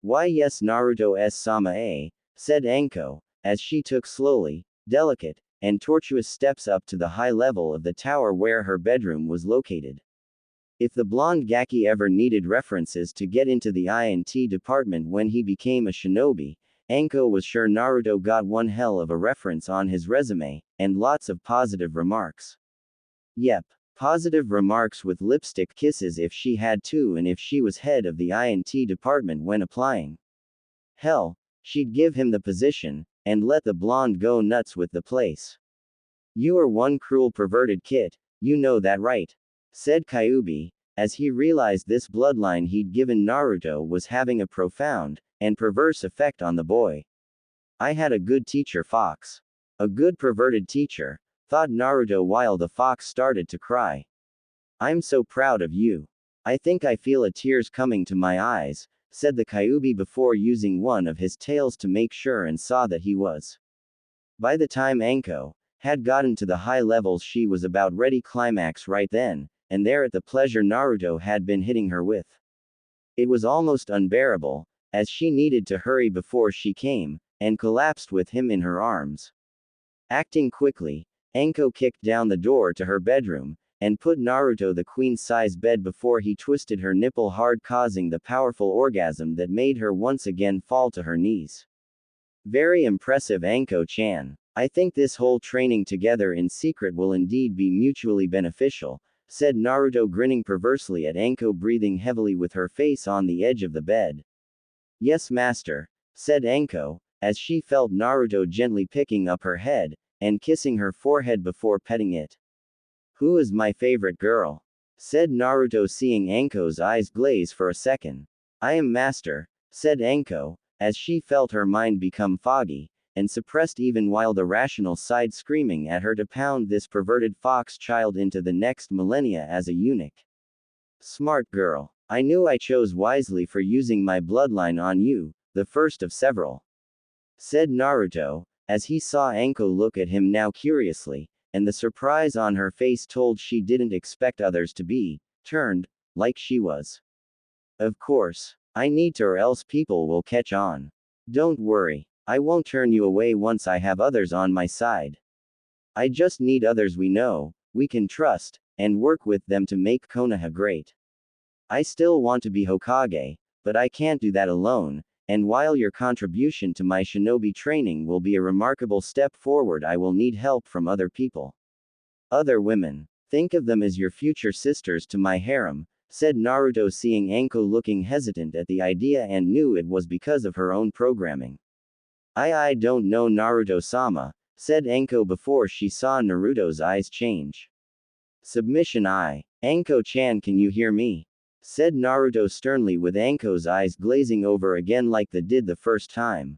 Why yes Naruto Sama, said Anko, as she took slowly, delicate, and tortuous steps up to the high level of the tower where her bedroom was located. If the blonde Gaki ever needed references to get into the INT department when he became a shinobi, Anko was sure Naruto got one hell of a reference on his resume, and lots of positive remarks. Yep, positive remarks with lipstick kisses if she had to, and if she was head of the INT department when applying. Hell, she'd give him the position, and let the blonde go nuts with the place. You are one cruel perverted kid, you know that right? Said Kyuubi, as he realized this bloodline he'd given Naruto was having a profound, and perverse effect on the boy. I had a good teacher Fox. A good perverted teacher, thought Naruto while the fox started to cry. I'm so proud of you. I think I feel a tears coming to my eyes, said the Kyuubi before using one of his tails to make sure and saw that he was. By the time Anko had gotten to the high levels, she was about ready climax right then, and there at the pleasure Naruto had been hitting her with. It was almost unbearable, as she needed to hurry before she came, and collapsed with him in her arms. Acting quickly, Anko kicked down the door to her bedroom, and put Naruto the queen-size bed before he twisted her nipple hard, causing the powerful orgasm that made her once again fall to her knees. Very impressive Anko-chan. I think this whole training together in secret will indeed be mutually beneficial, said Naruto grinning perversely at Anko breathing heavily with her face on the edge of the bed. Yes master, said Anko, as she felt Naruto gently picking up her head, and kissing her forehead before petting it. Who is my favorite girl? Said Naruto seeing Anko's eyes glaze for a second. I am master, said Anko, as she felt her mind become foggy, and suppressed even while the rational side screaming at her to pound this perverted fox child into the next millennia as a eunuch. Smart girl. I knew I chose wisely for using my bloodline on you, the first of several. Said Naruto, as he saw Anko look at him now curiously, and the surprise on her face told she didn't expect others to be turned like she was. Of course. I need to, or else people will catch on. Don't worry. I won't turn you away once I have others on my side. I just need others we know, we can trust, and work with them to make Konoha great. I still want to be Hokage, but I can't do that alone, and while your contribution to my shinobi training will be a remarkable step forward, I will need help from other people. Other women. Think of them as your future sisters to my harem, said Naruto seeing Anko looking hesitant at the idea and knew it was because of her own programming. I don't know Naruto-sama, said Anko before she saw Naruto's eyes change. Submission Anko-chan, can you hear me? Said Naruto sternly with Anko's eyes glazing over again like they did the first time.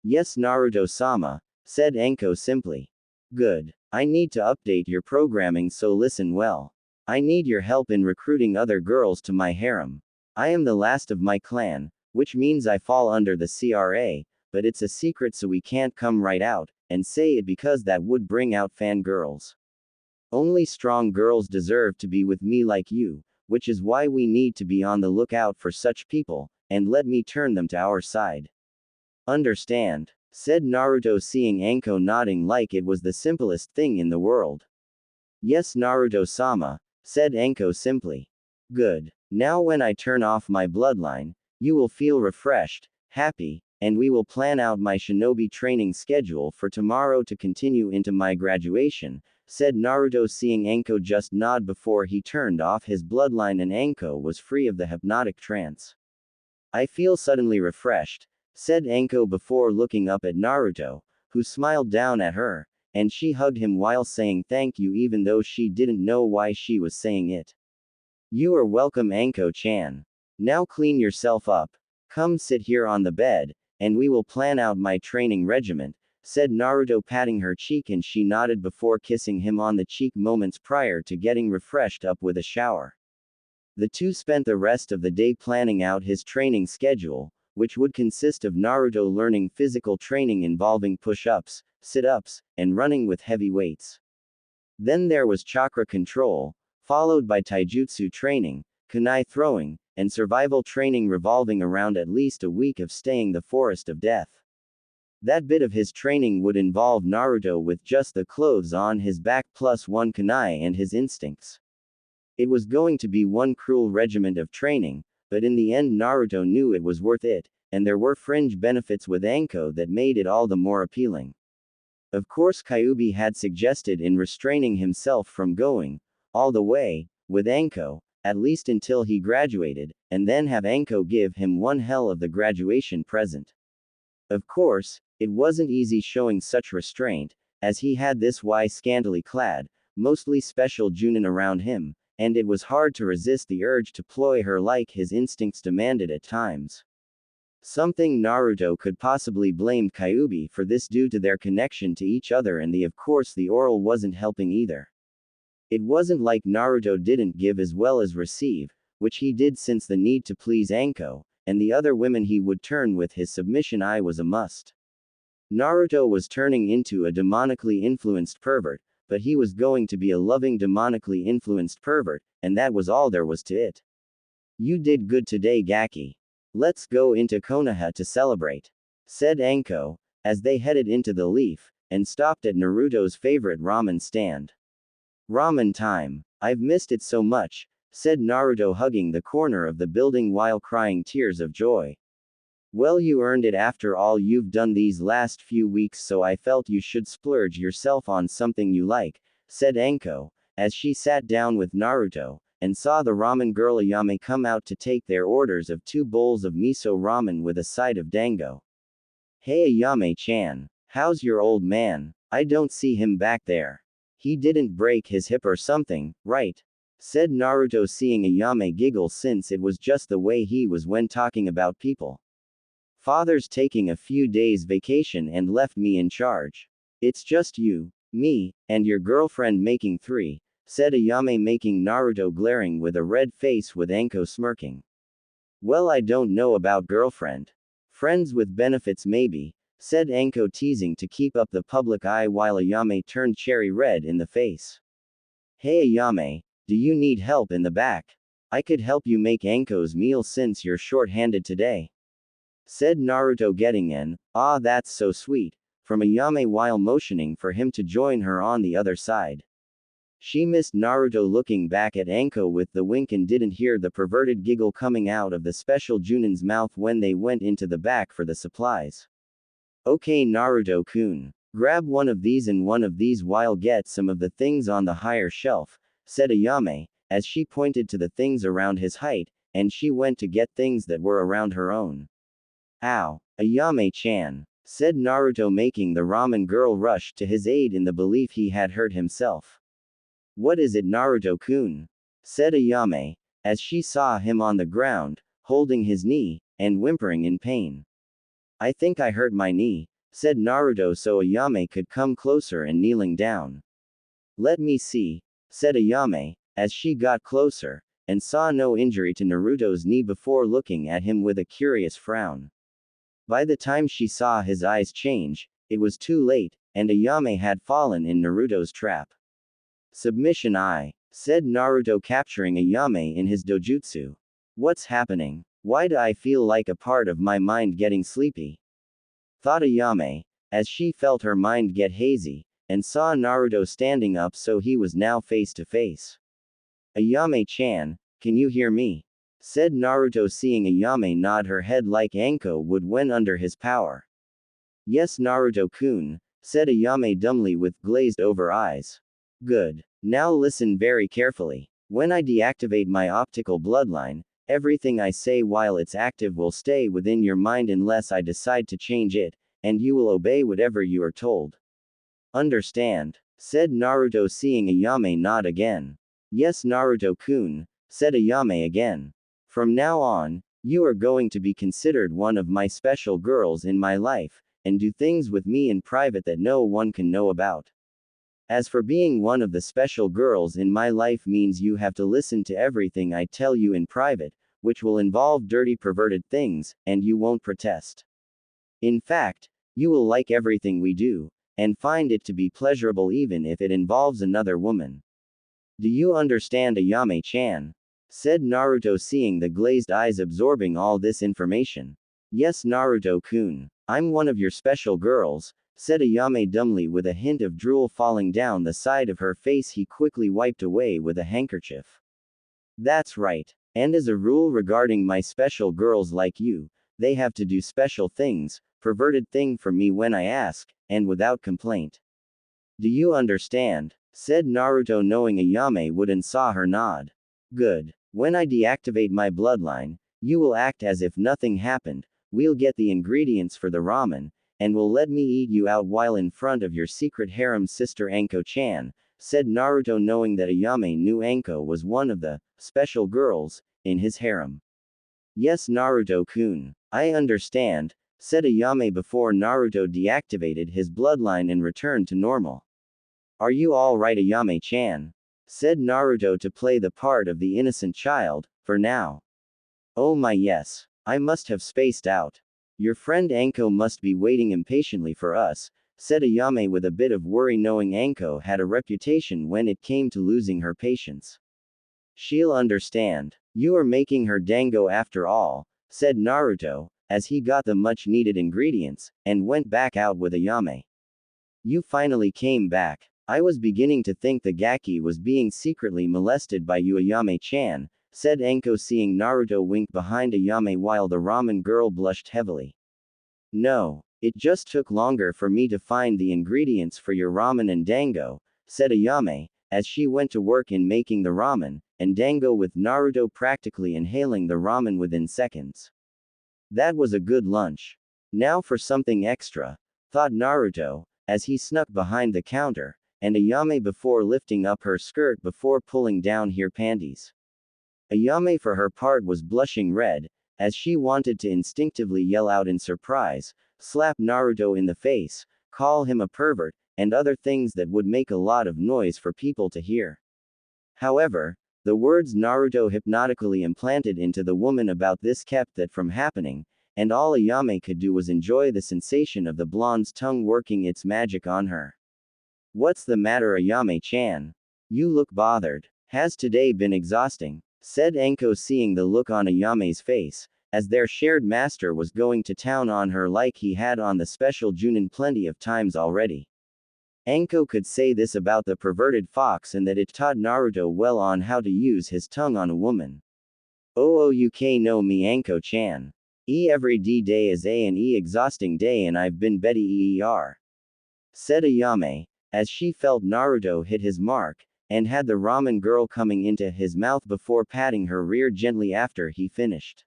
Yes Naruto-sama, said Anko simply. Good. I need to update your programming, so listen well. I need your help in recruiting other girls to my harem. I am the last of my clan, which means I fall under the CRA, but it's a secret so we can't come right out and say it because that would bring out fangirls. Only strong girls deserve to be with me like you, which is why we need to be on the lookout for such people, and let me turn them to our side. Understand? Said Naruto seeing Anko nodding like it was the simplest thing in the world. Yes Naruto-sama, said Anko simply. Good. Now when I turn off my bloodline, you will feel refreshed, happy, and we will plan out my shinobi training schedule for tomorrow to continue into my graduation, said Naruto, seeing Anko just nod before he turned off his bloodline and Anko was free of the hypnotic trance. I feel suddenly refreshed, said Anko before looking up at Naruto, who smiled down at her, and she hugged him while saying thank you even though she didn't know why she was saying it. You are welcome, Anko-chan. Now clean yourself up. Come sit here on the bed, and we will plan out my training regiment, said Naruto, patting her cheek, and she nodded before kissing him on the cheek moments prior to getting refreshed up with a shower. The two spent the rest of the day planning out his training schedule, which would consist of Naruto learning physical training involving push-ups, sit-ups, and running with heavy weights. Then there was chakra control, followed by taijutsu training, kunai throwing, and survival training revolving around at least a week of staying the forest of death. That bit of his training would involve Naruto with just the clothes on his back plus one kunai and his instincts. It was going to be one cruel regiment of training, but in the end Naruto knew it was worth it, and there were fringe benefits with Anko that made it all the more appealing. Of course, Kyuubi had suggested in restraining himself from going all the way with Anko, at least until he graduated, and then have Anko give him one hell of the graduation present. Of course, it wasn't easy showing such restraint, as he had this scantily clad, mostly special Junin around him, and it was hard to resist the urge to ploy her like his instincts demanded at times. Something Naruto could possibly blame Kyuubi for this due to their connection to each other, and of course the oral wasn't helping either. It wasn't like Naruto didn't give as well as receive, which he did since the need to please Anko, and the other women he would turn with his submission eye was a must. Naruto was turning into a demonically influenced pervert, but he was going to be a loving demonically influenced pervert, and that was all there was to it. You did good today, Gaki. Let's go into Konoha to celebrate, said Anko, as they headed into the Leaf, and stopped at Naruto's favorite ramen stand. Ramen time. I've missed it so much, said Naruto, hugging the corner of the building while crying tears of joy. Well, you earned it after all you've done these last few weeks, so I felt you should splurge yourself on something you like, said Anko, as she sat down with Naruto, and saw the ramen girl Ayame come out to take their orders of 2 bowls of miso ramen with a side of dango. Hey Ayame-chan, how's your old man? I don't see him back there. He didn't break his hip or something, right? Said Naruto, seeing Ayame giggle since it was just the way he was when talking about people. Father's taking a few days vacation and left me in charge. It's just you, me, and your girlfriend making 3, said Ayame, making Naruto glaring with a red face with Anko smirking. Well, I don't know about girlfriend. Friends with benefits maybe, said Anko, teasing to keep up the public eye while Ayame turned cherry red in the face. Hey Ayame, do you need help in the back? I could help you make Anko's meal since you're short-handed today, said Naruto, getting in, "Ah, that's so sweet," from Ayame while motioning for him to join her on the other side. She missed Naruto looking back at Anko with the wink and didn't hear the perverted giggle coming out of the special Junin's mouth when they went into the back for the supplies. Okay Naruto-kun. Grab one of these and one of these while get some of the things on the higher shelf, said Ayame, as she pointed to the things around his height, and she went to get things that were around her own. Ow, Ayame-chan, said Naruto, making the ramen girl rush to his aid in the belief he had hurt himself. What is it, Naruto-kun? Said Ayame, as she saw him on the ground, holding his knee, and whimpering in pain. I think I hurt my knee, said Naruto so Ayame could come closer and kneeling down. Let me see, said Ayame, as she got closer, and saw no injury to Naruto's knee before looking at him with a curious frown. By the time she saw his eyes change, it was too late, and Ayame had fallen in Naruto's trap. Submission eye, said Naruto, capturing Ayame in his dojutsu. What's happening? Why do I feel like a part of my mind getting sleepy? Thought Ayame, as she felt her mind get hazy, and saw Naruto standing up, so he was now face to face. Ayame-chan, can you hear me? said Naruto, seeing Ayame nod her head like Anko would when under his power. Yes, Naruto-kun, said Ayame dumbly with glazed over eyes. Good. Now listen very carefully. When I deactivate my optical bloodline, everything I say while it's active will stay within your mind unless I decide to change it, and you will obey whatever you are told. Understand? Said Naruto, seeing Ayame nod again. Yes, Naruto-kun, said Ayame again. From now on, you are going to be considered one of my special girls in my life, and do things with me in private that no one can know about. As for being one of the special girls in my life means you have to listen to everything I tell you in private, which will involve dirty perverted things, and you won't protest. In fact, you will like everything we do, and find it to be pleasurable even if it involves another woman. Do you understand, Ayame-chan? Said Naruto, seeing the glazed eyes absorbing all this information. Yes, Naruto-kun. I'm one of your special girls, said Ayame dumbly with a hint of drool falling down the side of her face he quickly wiped away with a handkerchief. That's right. And as a rule regarding my special girls like you, they have to do special things, perverted thing for me when I ask, and without complaint. Do you understand? Said Naruto, knowing Ayame would, and saw her nod. Good. When I deactivate my bloodline, you will act as if nothing happened, we'll get the ingredients for the ramen, and will let me eat you out while in front of your secret harem sister Anko-chan, said Naruto, knowing that Ayame knew Anko was one of the special girls in his harem. Yes, Naruto-kun. I understand, said Ayame before Naruto deactivated his bloodline and returned to normal. Are you all right, Ayame-chan? Said Naruto to play the part of the innocent child, for now. Oh my, yes. I must have spaced out. Your friend Anko must be waiting impatiently for us, said Ayame with a bit of worry, knowing Anko had a reputation when it came to losing her patience. She'll understand. You are making her dango after all, said Naruto, as he got the much needed ingredients, and went back out with Ayame. You finally came back. I was beginning to think the Gaki was being secretly molested by you, Ayame-chan, said Anko, seeing Naruto wink behind Ayame while the ramen girl blushed heavily. No, it just took longer for me to find the ingredients for your ramen and dango, said Ayame, as she went to work in making the ramen and dango with Naruto practically inhaling the ramen within seconds. That was a good lunch. Now for something extra, thought Naruto, as he snuck behind the counter, and Ayame before lifting up her skirt before pulling down her panties. Ayame for her part was blushing red, as she wanted to instinctively yell out in surprise, slap Naruto in the face, call him a pervert, and other things that would make a lot of noise for people to hear. However, the words Naruto hypnotically implanted into the woman about this kept that from happening, and all Ayame could do was enjoy the sensation of the blonde's tongue working its magic on her. What's the matter, Ayame-chan? You look bothered. Has today been exhausting? Said Anko, seeing the look on Ayame's face, as their shared master was going to town on her like he had on the special Junin plenty of times already. Anko could say this about the perverted fox and that it taught Naruto well on how to use his tongue on a woman. OOUK no me Anko-chan. Every day is an exhausting day and I've been Betty EER. Said Ayame, as she felt Naruto hit his mark, and had the ramen girl coming into his mouth before patting her rear gently after he finished.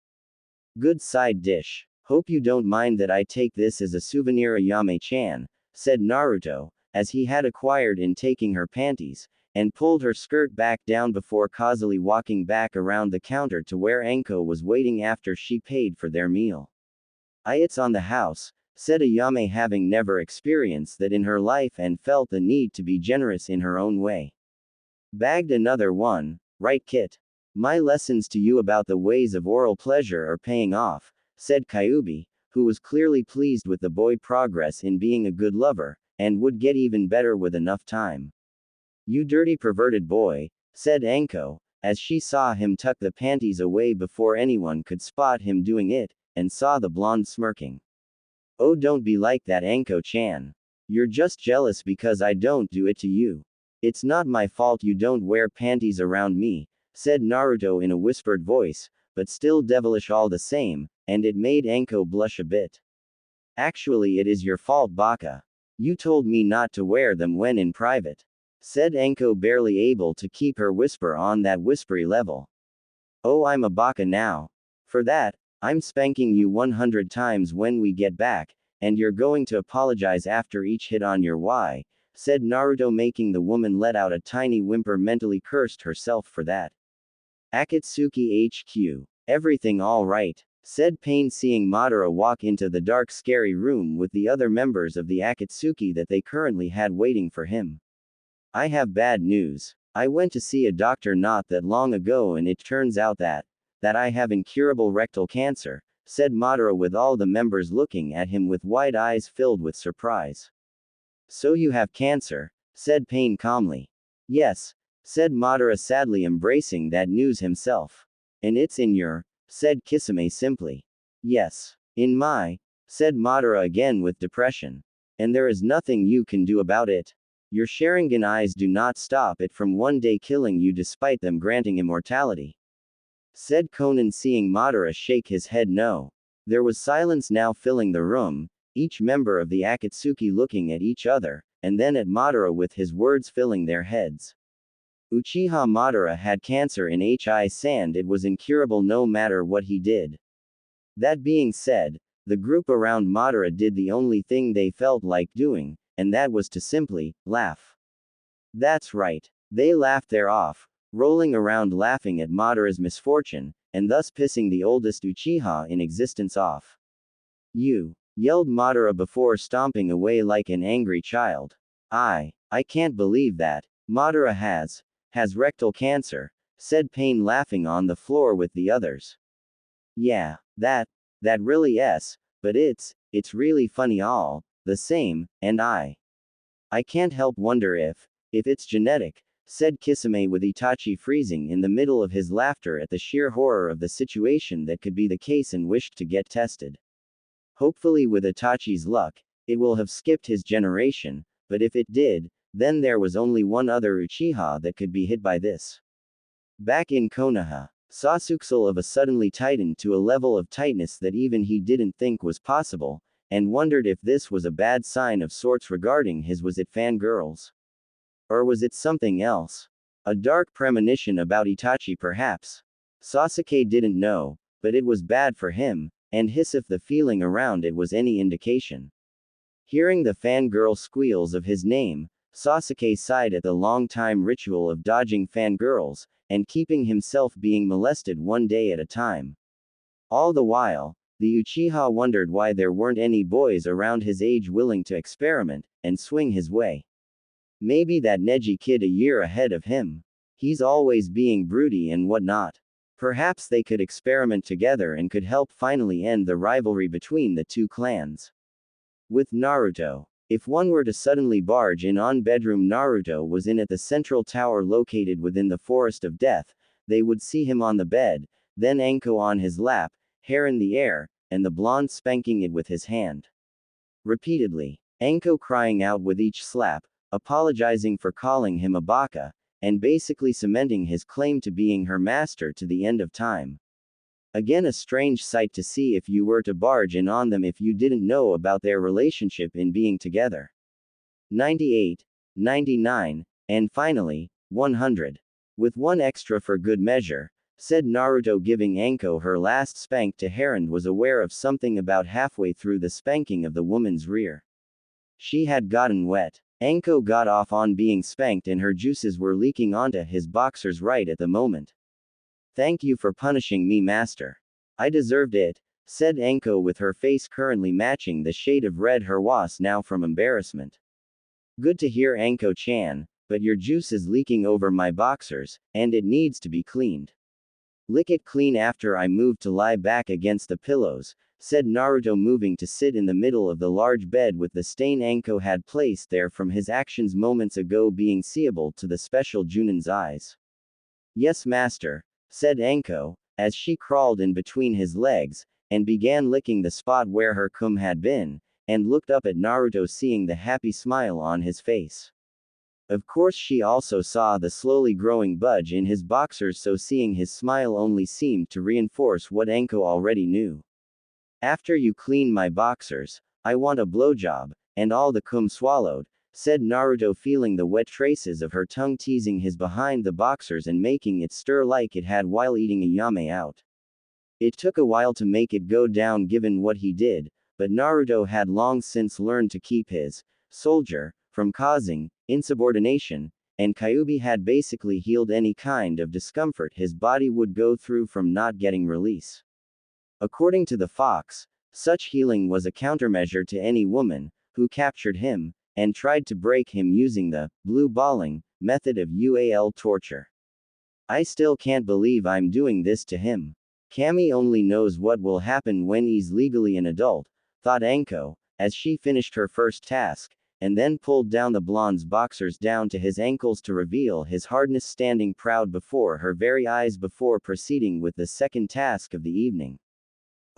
Good side dish. Hope you don't mind that I take this as a souvenir, Ayame-chan, said Naruto, as he had acquired in taking her panties, and pulled her skirt back down before causally walking back around the counter to where Anko was waiting after she paid for their meal. It's on the house, said Ayame, having never experienced that in her life and felt the need to be generous in her own way. Bagged another one, right Kit? My lessons to you about the ways of oral pleasure are paying off, said Kyubi, who was clearly pleased with the boy's progress in being a good lover, and would get even better with enough time. You dirty perverted boy, said Anko, as she saw him tuck the panties away before anyone could spot him doing it, and saw the blonde smirking. Oh, don't be like that, Anko-chan. You're just jealous because I don't do it to you. It's not my fault you don't wear panties around me, said Naruto in a whispered voice, but still devilish all the same, and it made Anko blush a bit. Actually, it is your fault, Baka. You told me not to wear them when in private, said Anko, barely able to keep her whisper on that whispery level. Oh, I'm a Baka now. For that, I'm spanking you 100 times when we get back, and you're going to apologize after each hit on your Y, said Naruto, making the woman let out a tiny whimper, mentally cursed herself for that. Akatsuki HQ. Everything all right, said Pain, seeing Madara walk into the dark scary room with the other members of the Akatsuki that they currently had waiting for him. I have bad news. I went to see a doctor not that long ago and it turns out that I have incurable rectal cancer, said Madara, with all the members looking at him with wide eyes filled with surprise. So you have cancer, said Pain calmly. Yes, said Madara, sadly embracing that news himself. And it's in your, said Kisame simply. Yes. In my, said Madara again with depression. And there is nothing you can do about it. Your Sharingan eyes do not stop it from one day killing you despite them granting immortality, said Konan, seeing Madara shake his head no. There was silence now filling the room, each member of the Akatsuki looking at each other, and then at Madara with his words filling their heads. Uchiha Madara had cancer in Hi Sand. It was incurable no matter what he did. That being said, the group around Madara did the only thing they felt like doing, and that was to simply laugh. That's right. They laughed their off, rolling around laughing at Madara's misfortune, and thus pissing the oldest Uchiha in existence off. You, yelled Madara before stomping away like an angry child. I can't believe that. Madara has rectal cancer, said Pain, laughing on the floor with the others. Yeah, that really is, but it's really funny all the same, and I can't help wonder if it's genetic, said Kisame, with Itachi freezing in the middle of his laughter at the sheer horror of the situation that could be the case, and wished to get tested. Hopefully, with Itachi's luck, it will have skipped his generation, but if it did, then there was only one other Uchiha that could be hit by this. Back in Konoha, Sasuke of a suddenly tightened to a level of tightness that even he didn't think was possible, and wondered if this was a bad sign of sorts regarding his, was it fangirls? Or was it something else? A dark premonition about Itachi perhaps? Sasuke didn't know, but it was bad for him, and if the feeling around it was any indication. Hearing the fangirl squeals of his name, Sasuke sighed at the long-time ritual of dodging fangirls, and keeping himself being molested one day at a time. All the while, the Uchiha wondered why there weren't any boys around his age willing to experiment and swing his way. Maybe that Neji kid a year ahead of him. He's always being broody and whatnot. Perhaps they could experiment together and could help finally end the rivalry between the two clans. With Naruto, if one were to suddenly barge in on bedroom Naruto was in at the central tower located within the Forest of Death, they would see him on the bed, then Anko on his lap, hair in the air, and the blonde spanking it with his hand. Repeatedly, Anko crying out with each slap, apologizing for calling him a baka, and basically cementing his claim to being her master to the end of time. Again, a strange sight to see if you were to barge in on them if you didn't know about their relationship in being together. 98, 99, and finally, 100. With one extra for good measure, said Naruto, giving Anko her last spank to Harem, was aware of something about halfway through the spanking of the woman's rear. She had gotten wet. Anko got off on being spanked and her juices were leaking onto his boxers right at the moment. Thank you for punishing me, master. I deserved it, said Anko, with her face currently matching the shade of red her was now from embarrassment. Good to hear, Anko-chan, but your juice is leaking over my boxers, and it needs to be cleaned. Lick it clean after I move to lie back against the pillows, said Naruto, moving to sit in the middle of the large bed with the stain Anko had placed there from his actions moments ago being seeable to the special Junin's eyes. Yes, master, said Anko, as she crawled in between his legs, and began licking the spot where her cum had been, and looked up at Naruto, seeing the happy smile on his face. Of course, she also saw the slowly growing budge in his boxers, so seeing his smile only seemed to reinforce what Anko already knew. After you clean my boxers, I want a blowjob, and all the cum swallowed, said Naruto, feeling the wet traces of her tongue teasing his behind the boxers and making it stir like it had while eating a yame out. It took a while to make it go down given what he did, but Naruto had long since learned to keep his soldier from causing insubordination, and Kyuubi had basically healed any kind of discomfort his body would go through from not getting release. According to the fox, such healing was a countermeasure to any woman who captured him and tried to break him using the blue balling method of UAL torture. I still can't believe I'm doing this to him. Cammy only knows what will happen when he's legally an adult, thought Anko, as she finished her first task, and then pulled down the blonde's boxers down to his ankles to reveal his hardness, standing proud before her very eyes before proceeding with the second task of the evening.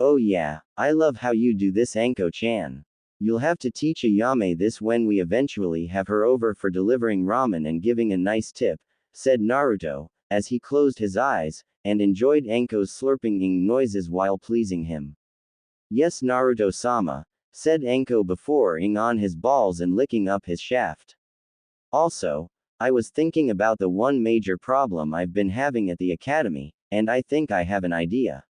Oh yeah, I love how you do this, Anko-chan. You'll have to teach Ayame this when we eventually have her over for delivering ramen and giving a nice tip, said Naruto, as he closed his eyes, and enjoyed Anko's slurping noises while pleasing him. Yes, Naruto-sama, said Anko before ing on his balls and licking up his shaft. Also, I was thinking about the one major problem I've been having at the academy, and I think I have an idea.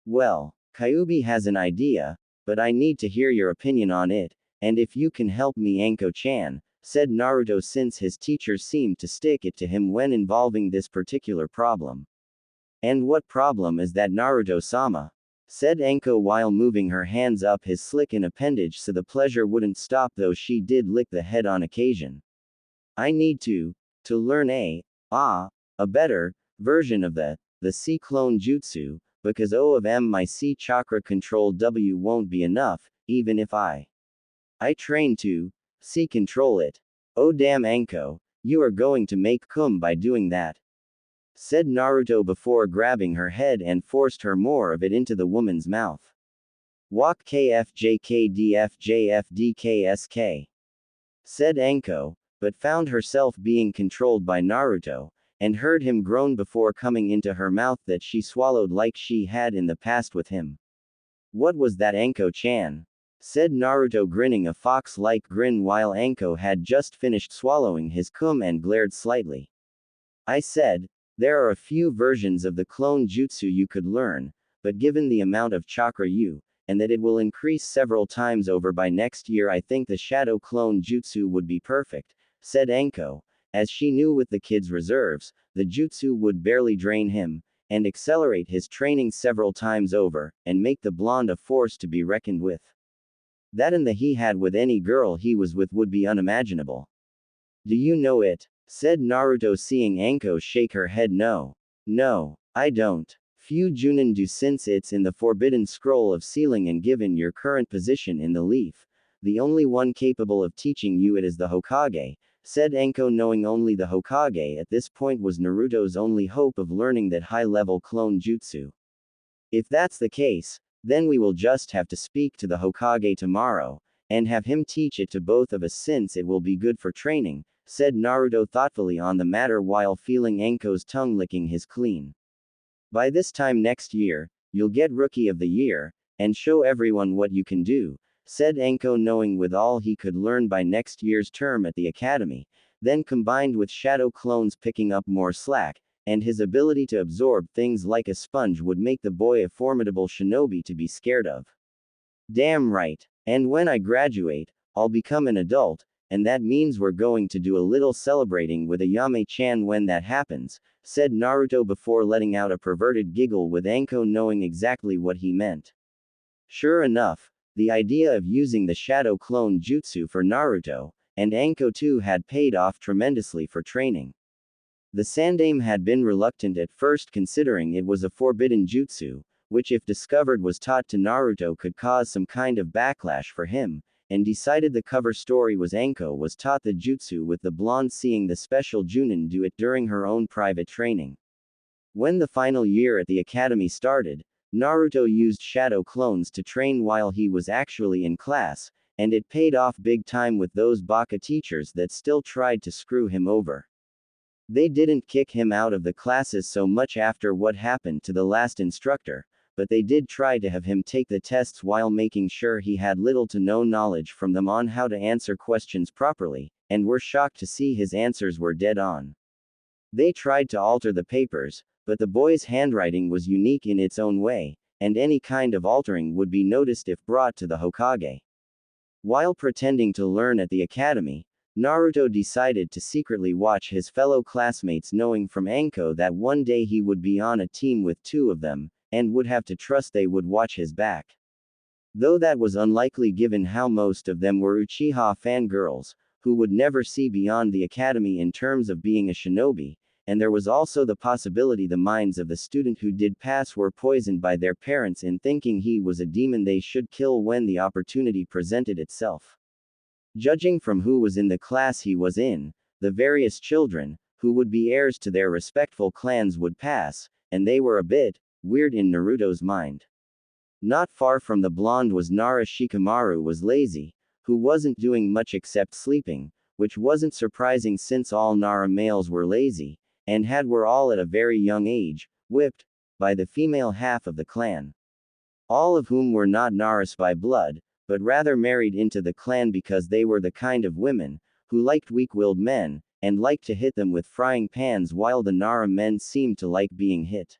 Well, Kyuubi has an idea, but I need to hear your opinion on it, and if you can help me, Anko-chan, said Naruto, since his teachers seemed to stick it to him when involving this particular problem. And what problem is that, Naruto-sama? Said Anko while moving her hands up his slick-in appendage so the pleasure wouldn't stop, though she did lick the head on occasion. I need to learn a better version of the C clone jutsu, because my C chakra control W won't be enough, even if I train to C control it. Oh damn, Anko, you are going to make cum by doing that, said Naruto before grabbing her head and forced her more of it into the woman's mouth. Walk KFJKDFJFDKSK, said Anko, but found herself being controlled by Naruto, and heard him groan before coming into her mouth that she swallowed like she had in the past with him. What was that, Anko-chan? Said Naruto, grinning a fox-like grin while Anko had just finished swallowing his cum and glared slightly. I said, there are a few versions of the clone jutsu you could learn, but given the amount of chakra and that it will increase several times over by next year, I think the shadow clone jutsu would be perfect, said Anko, as she knew with the kid's reserves, the jutsu would barely drain him, and accelerate his training several times over, and make the blonde a force to be reckoned with. That and the he had with any girl he was with would be unimaginable. Do you know it? Said Naruto, seeing Anko shake her head no. No, I don't. Few Junin do, since it's in the forbidden scroll of sealing, and given your current position in the leaf, the only one capable of teaching you it is the Hokage, said Anko, knowing only the Hokage at this point was Naruto's only hope of learning that high-level clone jutsu. If that's the case, then we will just have to speak to the Hokage tomorrow, and have him teach it to both of us, since it will be good for training, said Naruto thoughtfully on the matter while feeling Anko's tongue licking his clean. By this time next year, you'll get Rookie of the Year, and show everyone what you can do, said Anko, knowing with all he could learn by next year's term at the academy, then combined with shadow clones picking up more slack, and his ability to absorb things like a sponge would make the boy a formidable shinobi to be scared of. Damn right. And when I graduate, I'll become an adult, and that means we're going to do a little celebrating with Ayame-chan when that happens, said Naruto before letting out a perverted giggle, with Anko knowing exactly what he meant. Sure enough, the idea of using the shadow clone jutsu for Naruto, and Anko too, had paid off tremendously for training. The Sandaime had been reluctant at first, considering it was a forbidden jutsu, which if discovered was taught to Naruto could cause some kind of backlash for him, and decided the cover story was Anko was taught the jutsu, with the blonde seeing the special Junin do it during her own private training. When the final year at the academy started, Naruto used shadow clones to train while he was actually in class, and it paid off big time with those baka teachers that still tried to screw him over. They didn't kick him out of the classes so much after what happened to the last instructor, but they did try to have him take the tests while making sure he had little to no knowledge from them on how to answer questions properly, and were shocked to see his answers were dead on. They tried to alter the papers, but the boy's handwriting was unique in its own way, and any kind of altering would be noticed if brought to the Hokage. While pretending to learn at the academy, Naruto decided to secretly watch his fellow classmates, knowing from Anko that one day he would be on a team with two of them, and would have to trust they would watch his back. Though that was unlikely given how most of them were Uchiha fangirls, who would never see beyond the academy in terms of being a shinobi, and there was also the possibility the minds of the student who did pass were poisoned by their parents in thinking he was a demon they should kill when the opportunity presented itself. Judging from who was in the class he was in, the various children, who would be heirs to their respectful clans, would pass, and they were a bit weird in Naruto's mind. Not far from the blonde was Nara Shikamaru, was lazy, who wasn't doing much except sleeping, which wasn't surprising since all Nara males were lazy, and were all at a very young age, whipped by the female half of the clan. All of whom were not Naras by blood, but rather married into the clan because they were the kind of women who liked weak-willed men, and liked to hit them with frying pans, while the Nara men seemed to like being hit.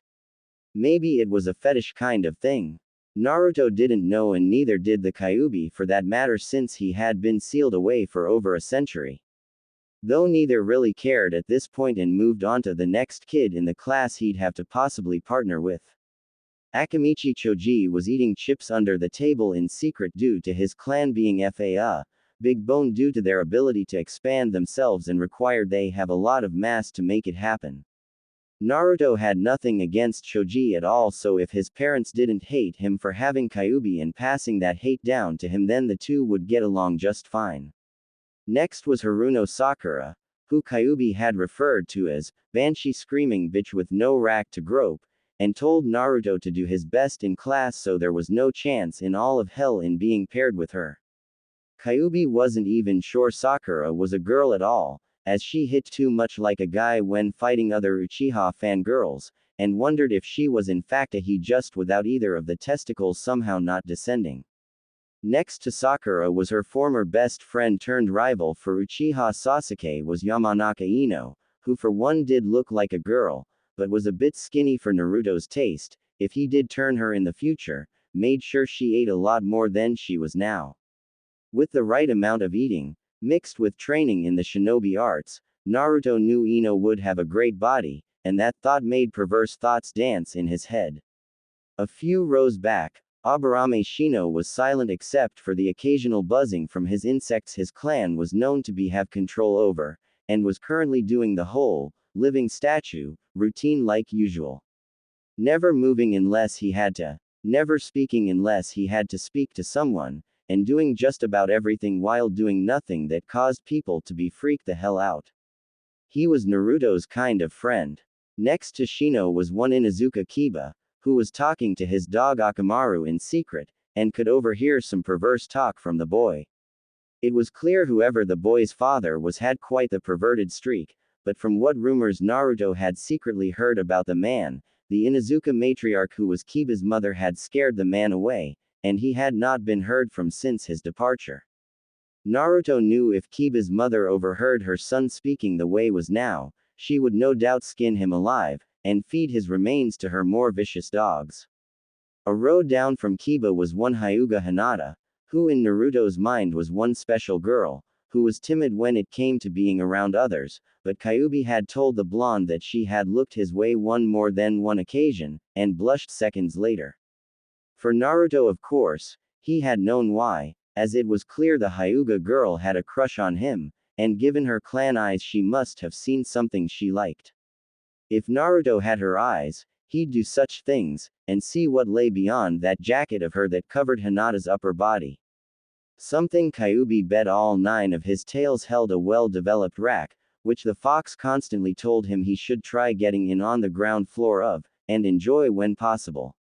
Maybe it was a fetish kind of thing. Naruto didn't know, and neither did the Kyuubi for that matter, since he had been sealed away for over a century. Though neither really cared at this point and moved on to the next kid in the class he'd have to possibly partner with. Akamichi Choji was eating chips under the table in secret due to his clan being big bone due to their ability to expand themselves and required they have a lot of mass to make it happen. Naruto had nothing against Choji at all, so if his parents didn't hate him for having Kyuubi and passing that hate down to him, then the two would get along just fine. Next was Haruno Sakura, who Kyuubi had referred to as Banshee screaming bitch with no rack to grope, and told Naruto to do his best in class so there was no chance in all of hell in being paired with her. Kyuubi wasn't even sure Sakura was a girl at all, as she hit too much like a guy when fighting other Uchiha fangirls, and wondered if she was in fact a he, just without either of the testicles somehow not descending. Next to Sakura was her former best friend turned rival for Uchiha Sasuke was Yamanaka Ino, who for one did look like a girl, but was a bit skinny for Naruto's taste. If he did turn her in the future, made sure she ate a lot more than she was now. With the right amount of eating, mixed with training in the shinobi arts, Naruto knew Ino would have a great body, and that thought made perverse thoughts dance in his head. A few rows back, Aburame Shino was silent except for the occasional buzzing from his insects his clan was known to have control over, and was currently doing the whole living statue routine like usual. Never moving unless he had to, never speaking unless he had to speak to someone, and doing just about everything while doing nothing that caused people to be freaked the hell out. He was Naruto's kind of friend. Next to Shino was one Inuzuka Kiba, who was talking to his dog Akamaru in secret, and could overhear some perverse talk from the boy. It was clear whoever the boy's father was had quite the perverted streak, but from what rumors Naruto had secretly heard about the man, the Inuzuka matriarch who was Kiba's mother had scared the man away, and he had not been heard from since his departure. Naruto knew if Kiba's mother overheard her son speaking the way was now, she would no doubt skin him alive, and feed his remains to her more vicious dogs. A row down from Kiba was one Hyuga Hinata, who in Naruto's mind was one special girl, who was timid when it came to being around others, but Kyuubi had told the blonde that she had looked his way one more than one occasion, and blushed seconds later. For Naruto, of course, he had known why, as it was clear the Hyuga girl had a crush on him, and given her clan eyes she must have seen something she liked. If Naruto had her eyes, he'd do such things, and see what lay beyond that jacket of her that covered Hinata's upper body. Something Kyuubi bet all 9 of his tails held a well-developed rack, which the fox constantly told him he should try getting in on the ground floor of, and enjoy when possible.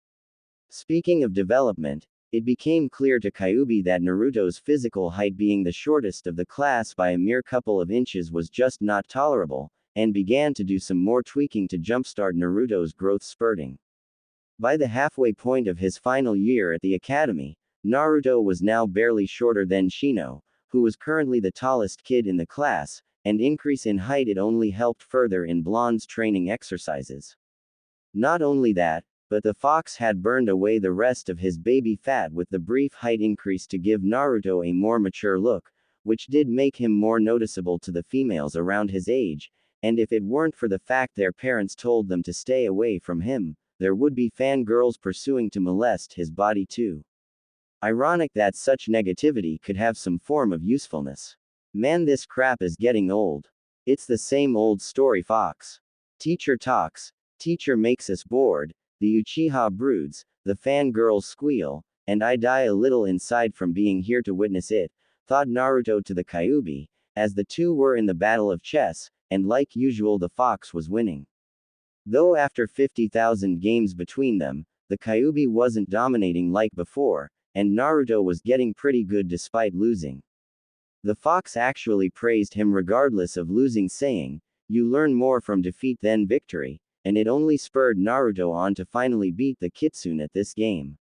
Speaking of development, It became clear to Kyuubi that Naruto's physical height being the shortest of the class by a mere couple of inches was just not tolerable, and began to do some more tweaking to jumpstart Naruto's growth spurting. By the halfway point of his final year at the academy, Naruto was now barely shorter than Shino, who was currently the tallest kid in the class, and increase in height it only helped further in Blonde's training exercises. Not only that, but the fox had burned away the rest of his baby fat with the brief height increase to give Naruto a more mature look, which did make him more noticeable to the females around his age, and if it weren't for the fact their parents told them to stay away from him, there would be fangirls pursuing to molest his body too. Ironic that such negativity could have some form of usefulness. Man, this crap is getting old. It's the same old story, fox. Teacher talks, teacher makes us bored, the Uchiha broods, the fangirls squeal, and I die a little inside from being here to witness it, thought Naruto to the Kyuubi, as the two were in the battle of chess, and like usual the fox was winning. Though after 50,000 games between them, the Kyuubi wasn't dominating like before, and Naruto was getting pretty good despite losing. The fox actually praised him regardless of losing, saying, "You learn more from defeat than victory," and it only spurred Naruto on to finally beat the Kitsune at this game.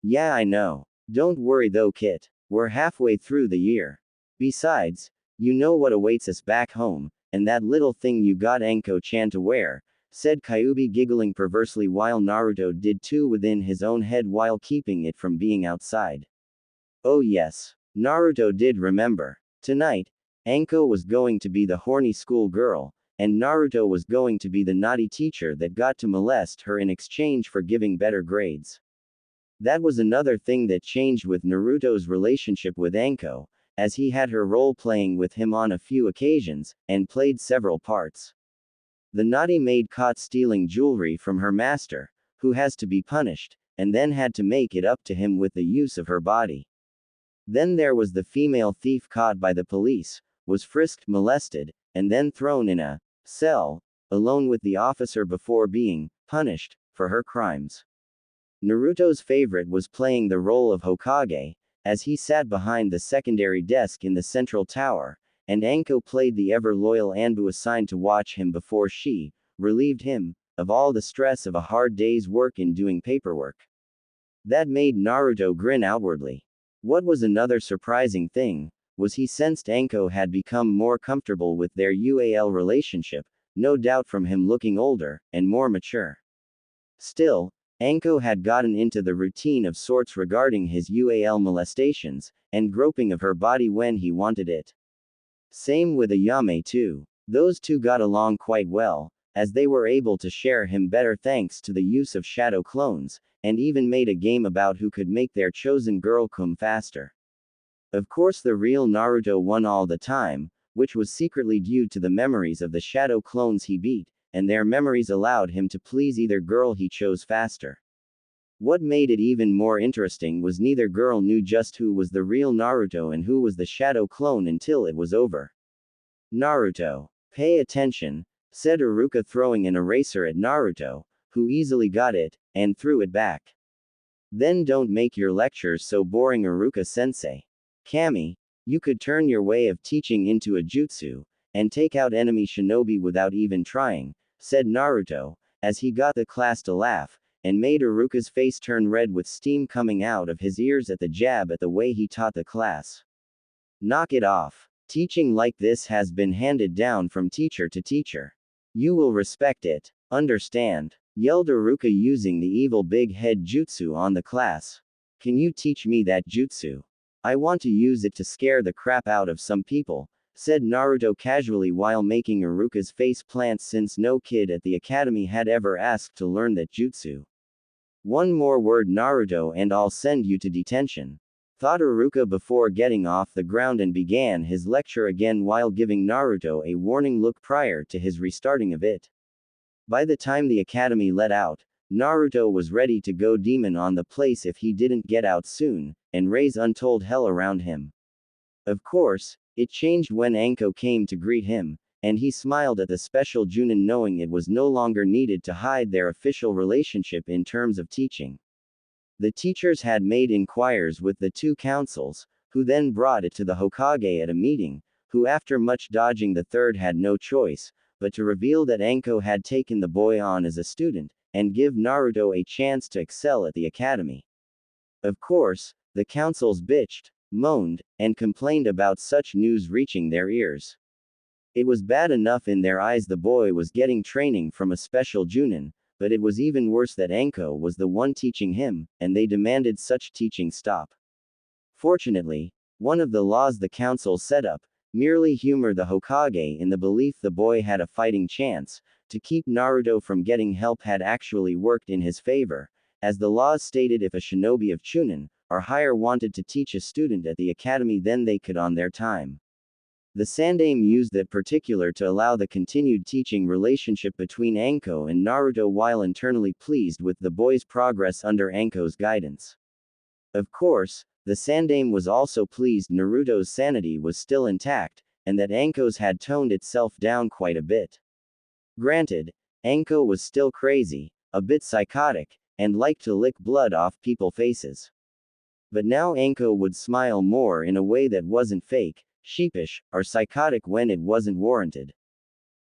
Yeah, I know. Don't worry though, Kit. We're halfway through the year. Besides, you know what awaits us back home, and that little thing you got Anko-chan to wear, said Kyuubi, giggling perversely while Naruto did too within his own head while keeping it from being outside. Oh yes. Naruto did remember. Tonight, Anko was going to be the horny school girl, and Naruto was going to be the naughty teacher that got to molest her in exchange for giving better grades. That was another thing that changed with Naruto's relationship with Anko, as he had her role-playing with him on a few occasions, and played several parts. The naughty maid caught stealing jewelry from her master, who has to be punished, and then had to make it up to him with the use of her body. Then there was the female thief caught by the police, was frisked, molested, and then thrown in a cell, alone with the officer before being punished for her crimes. Naruto's favorite was playing the role of Hokage, as he sat behind the secondary desk in the central tower, and Anko played the ever-loyal Anbu assigned to watch him before she relieved him of all the stress of a hard day's work in doing paperwork. That made Naruto grin outwardly. What was another surprising thing was he sensed Anko had become more comfortable with their UAL relationship, no doubt from him looking older and more mature. Still, Anko had gotten into the routine of sorts regarding his UAL molestations, and groping of her body when he wanted it. Same with Ayame too. Those two got along quite well, as they were able to share him better thanks to the use of shadow clones, and even made a game about who could make their chosen girl come faster. Of course the real Naruto won all the time, which was secretly due to the memories of the shadow clones he beat, and their memories allowed him to please either girl he chose faster. What made it even more interesting was neither girl knew just who was the real Naruto and who was the shadow clone until it was over. Naruto, pay attention, said Iruka, throwing an eraser at Naruto, who easily got it, and threw it back. Then don't make your lectures so boring, Iruka-sensei. Kami, you could turn your way of teaching into a jutsu, and take out enemy shinobi without even trying, said Naruto, as he got the class to laugh, and made Iruka's face turn red with steam coming out of his ears at the jab at the way he taught the class. Knock it off. Teaching like this has been handed down from teacher to teacher. You will respect it. Understand? Yelled Iruka using the evil big head jutsu on the class. Can you teach me that jutsu? I want to use it to scare the crap out of some people, said Naruto casually while making Iruka's face plant since no kid at the academy had ever asked to learn that jutsu. One more word, Naruto, and I'll send you to detention, thought Iruka before getting off the ground and began his lecture again while giving Naruto a warning look prior to his restarting of it. By the time the academy let out, Naruto was ready to go demon on the place if he didn't get out soon, and raise untold hell around him. Of course, it changed when Anko came to greet him, and he smiled at the special Junin knowing it was no longer needed to hide their official relationship in terms of teaching. The teachers had made inquiries with the two councils, who then brought it to the Hokage at a meeting, who after much dodging the third had no choice, but to reveal that Anko had taken the boy on as a student, and give Naruto a chance to excel at the academy. Of course, the councils bitched, moaned, and complained about such news reaching their ears. It was bad enough in their eyes the boy was getting training from a special Junin, but it was even worse that Anko was the one teaching him, and they demanded such teaching stop. Fortunately, one of the laws the council set up, merely humor the Hokage in the belief the boy had a fighting chance, to keep Naruto from getting help had actually worked in his favor, as the laws stated if a shinobi of Chunin, or higher wanted to teach a student at the academy then they could on their time. The Sandaime used that particular to allow the continued teaching relationship between Anko and Naruto while internally pleased with the boy's progress under Anko's guidance. Of course, the Sandaime was also pleased Naruto's sanity was still intact, and that Anko's had toned itself down quite a bit. Granted, Anko was still crazy, a bit psychotic, and liked to lick blood off people's faces. But now Anko would smile more in a way that wasn't fake, sheepish, or psychotic when it wasn't warranted.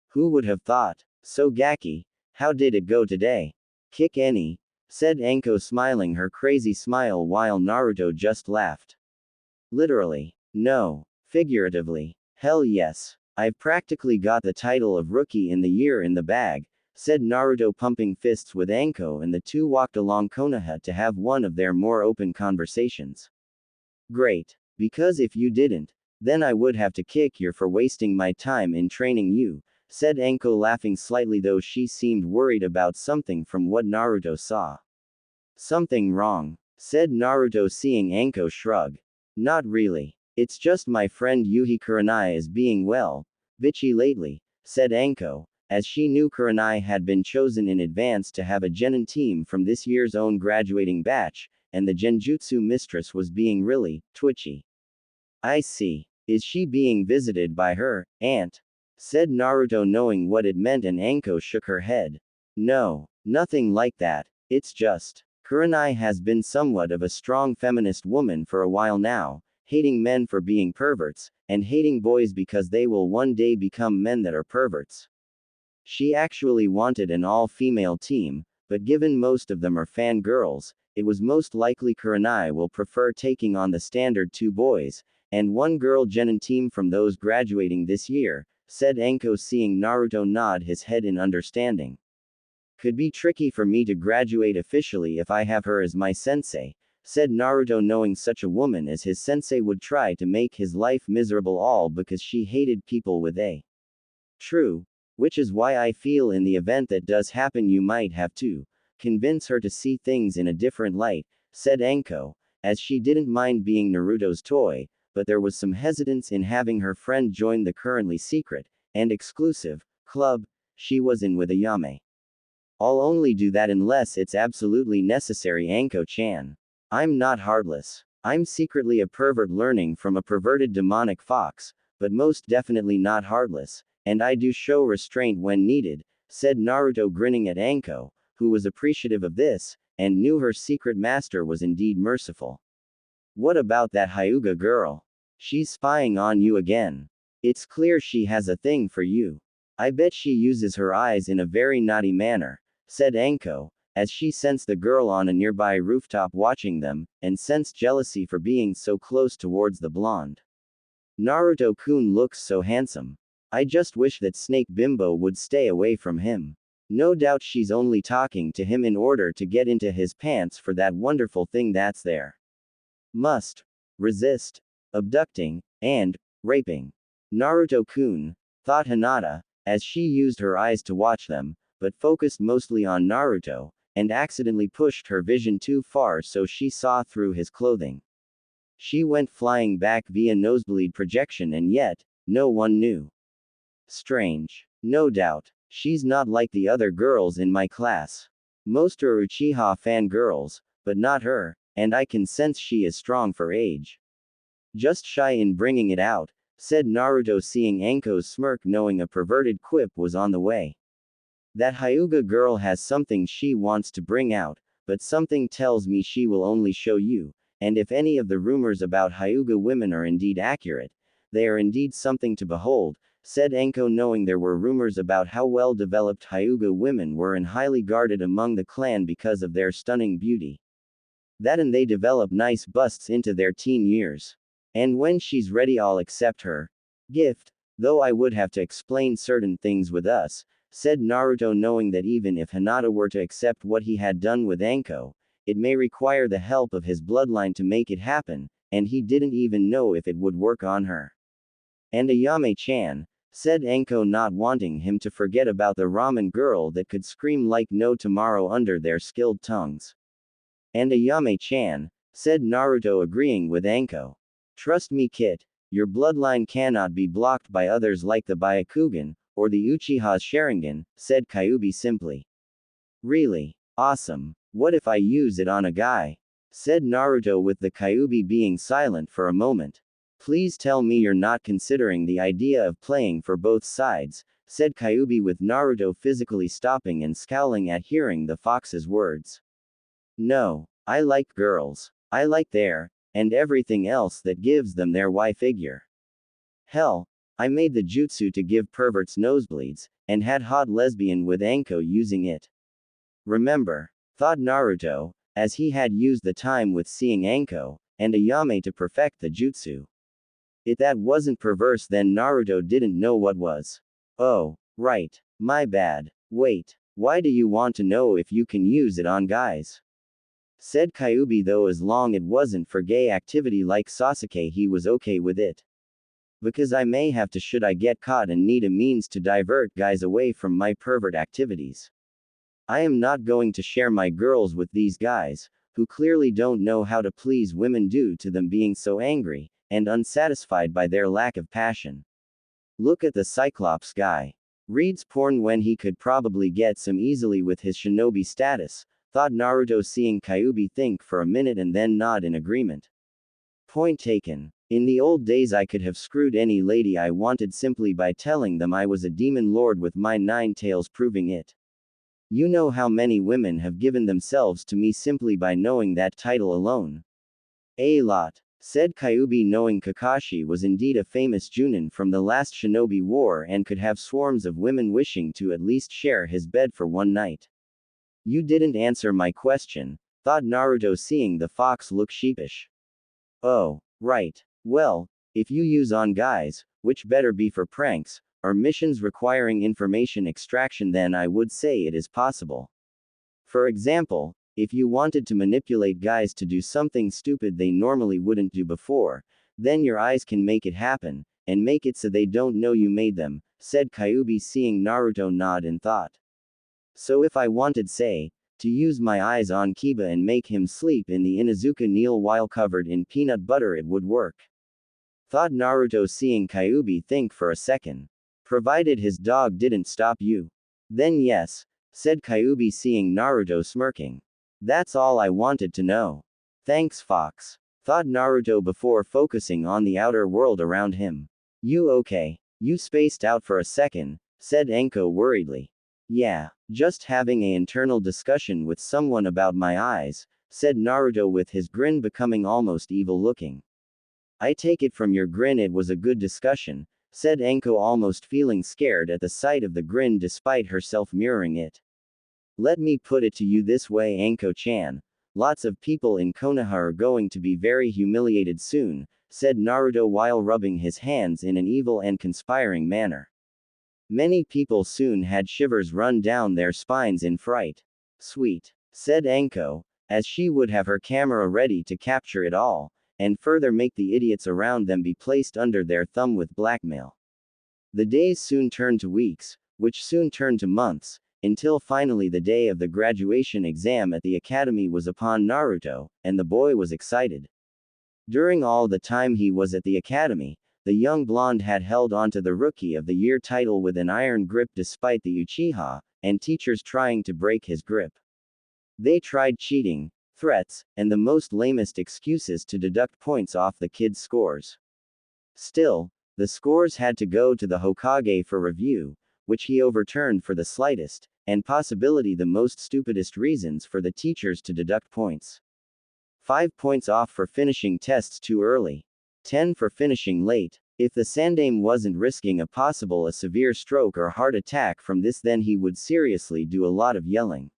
Who would have thought? So Gaki, how did it go today? Kick any? Said Anko smiling her crazy smile while Naruto just laughed. Literally. No. Figuratively. Hell yes. I've practically got the title of Rookie in the Year in the bag, said Naruto pumping fists with Anko, and the two walked along Konoha to have one of their more open conversations. Great. Because if you didn't, then I would have to kick you for wasting my time in training you, said Anko laughing slightly though she seemed worried about something from what Naruto saw. Something wrong, said Naruto seeing Anko shrug. Not really. It's just my friend Yuhi Kurenai is being well, bitchy lately, said Anko, as she knew Kurenai had been chosen in advance to have a genin team from this year's own graduating batch, and the genjutsu mistress was being really twitchy. I see. Is she being visited by her aunt? Said Naruto knowing what it meant, and Anko shook her head. No, nothing like that. It's just, Kurenai has been somewhat of a strong feminist woman for a while now, hating men for being perverts, and hating boys because they will one day become men that are perverts. She actually wanted an all-female team, but given most of them are fangirls, it was most likely Kurenai will prefer taking on the standard 2 boys, and 1 girl genin team from those graduating this year, said Anko seeing Naruto nod his head in understanding. Could be tricky for me to graduate officially if I have her as my sensei, said Naruto knowing such a woman as his sensei would try to make his life miserable all because she hated people with a. True. Which is why I feel in the event that does happen you might have to convince her to see things in a different light, said Anko, as she didn't mind being Naruto's toy, but there was some hesitance in having her friend join the currently secret and exclusive club she was in with Ayame. I'll only do that unless it's absolutely necessary, Anko-chan. I'm not heartless. I'm secretly a pervert learning from a perverted demonic fox, but most definitely not heartless, and I do show restraint when needed, said Naruto grinning at Anko, who was appreciative of this, and knew her secret master was indeed merciful. What about that Hyuga girl? She's spying on you again. It's clear she has a thing for you. I bet she uses her eyes in a very naughty manner, said Anko, as she sensed the girl on a nearby rooftop watching them, and sensed jealousy for being so close towards the blonde. Naruto-kun looks so handsome. I just wish that Snake Bimbo would stay away from him. No doubt she's only talking to him in order to get into his pants for that wonderful thing that's there. Must resist abducting and raping Naruto-kun, thought Hinata, as she used her eyes to watch them, but focused mostly on Naruto, and accidentally pushed her vision too far so she saw through his clothing. She went flying back via nosebleed projection, and yet, no one knew. Strange. No doubt. She's not like the other girls in my class. Most are Uchiha fangirls, but not her, and I can sense she is strong for age. Just shy in bringing it out, said Naruto seeing Anko's smirk knowing a perverted quip was on the way. That Hyuga girl has something she wants to bring out, but something tells me she will only show you, and if any of the rumors about Hyuga women are indeed accurate, they are indeed something to behold, said Enko, knowing there were rumors about how well-developed Hyuga women were and highly guarded among the clan because of their stunning beauty. That and they develop nice busts into their teen years. And when she's ready I'll accept her gift, though I would have to explain certain things with us, said Naruto, knowing that even if Hinata were to accept what he had done with Anko, it may require the help of his bloodline to make it happen, and he didn't even know if it would work on her. And Ayame-chan, said Anko, not wanting him to forget about the ramen girl that could scream like no tomorrow under their skilled tongues. And Ayame-chan, said Naruto, agreeing with Anko. Trust me, Kit, your bloodline cannot be blocked by others like the Byakugan, or the Uchiha's Sharingan, said Kyuubi simply. Really? Awesome. What if I use it on a guy? Said Naruto, with the Kyuubi being silent for a moment. Please tell me you're not considering the idea of playing for both sides, said Kyuubi, with Naruto physically stopping and scowling at hearing the fox's words. No, I like girls. I like their, and everything else that gives them their Y figure. Hell, I made the jutsu to give perverts nosebleeds, and had hot lesbian with Anko using it. Remember, thought Naruto, as he had used the time with seeing Anko and Ayame to perfect the jutsu. If that wasn't perverse, then Naruto didn't know what was. Oh, right. My bad. Wait, why do you want to know if you can use it on guys? Said Kyuubi, though as long it wasn't for gay activity like Sasuke he was okay with it. Because I may have to should I get caught and need a means to divert guys away from my pervert activities. I am not going to share my girls with these guys, who clearly don't know how to please women due to them being so angry and unsatisfied by their lack of passion. Look at the Cyclops guy. Reads porn when he could probably get some easily with his shinobi status, thought Naruto, seeing Kyuubi think for a minute and then nod in agreement. Point taken. In the old days I could have screwed any lady I wanted simply by telling them I was a demon lord with my 9 tails proving it. You know how many women have given themselves to me simply by knowing that title alone. A lot, said Kyuubi, knowing Kakashi was indeed a famous Junin from the last Shinobi War and could have swarms of women wishing to at least share his bed for one night. You didn't answer my question, thought Naruto, seeing the fox look sheepish. Oh, right. Well, if you use on guys, which better be for pranks, or missions requiring information extraction, then I would say it is possible. For example, if you wanted to manipulate guys to do something stupid they normally wouldn't do before, then your eyes can make it happen, and make it so they don't know you made them, said Kyuubi, seeing Naruto nod in thought. So if I wanted, say, to use my eyes on Kiba and make him sleep in the Inuzuka kneel while covered in peanut butter, it would work. Thought Naruto, seeing Kyuubi think for a second. Provided his dog didn't stop you. Then yes, said Kyuubi, seeing Naruto smirking. That's all I wanted to know. Thanks, Fox. Thought Naruto before focusing on the outer world around him. You okay? You spaced out for a second, said Anko worriedly. Yeah, just having an internal discussion with someone about my eyes, said Naruto, with his grin becoming almost evil looking. I take it from your grin it was a good discussion, said Anko, almost feeling scared at the sight of the grin despite herself mirroring it. Let me put it to you this way, Anko-chan. Lots of people in Konoha are going to be very humiliated soon, said Naruto while rubbing his hands in an evil and conspiring manner. Many people soon had shivers run down their spines in fright. Sweet, said Anko, as she would have her camera ready to capture it all, and further make the idiots around them be placed under their thumb with blackmail. The days soon turned to weeks, which soon turned to months, until finally the day of the graduation exam at the academy was upon Naruto, and the boy was excited. During all the time he was at the academy, the young blonde had held onto the Rookie of the Year title with an iron grip despite the Uchiha and teachers trying to break his grip. They tried cheating, threats, and the most lamest excuses to deduct points off the kid's scores. Still, the scores had to go to the Hokage for review, which he overturned for the slightest, and possibility the most stupidest reasons for the teachers to deduct points. 5 points off for finishing tests too early. 10 for finishing late. If the Sandaime wasn't risking a severe stroke or heart attack from this, then he would seriously do a lot of yelling.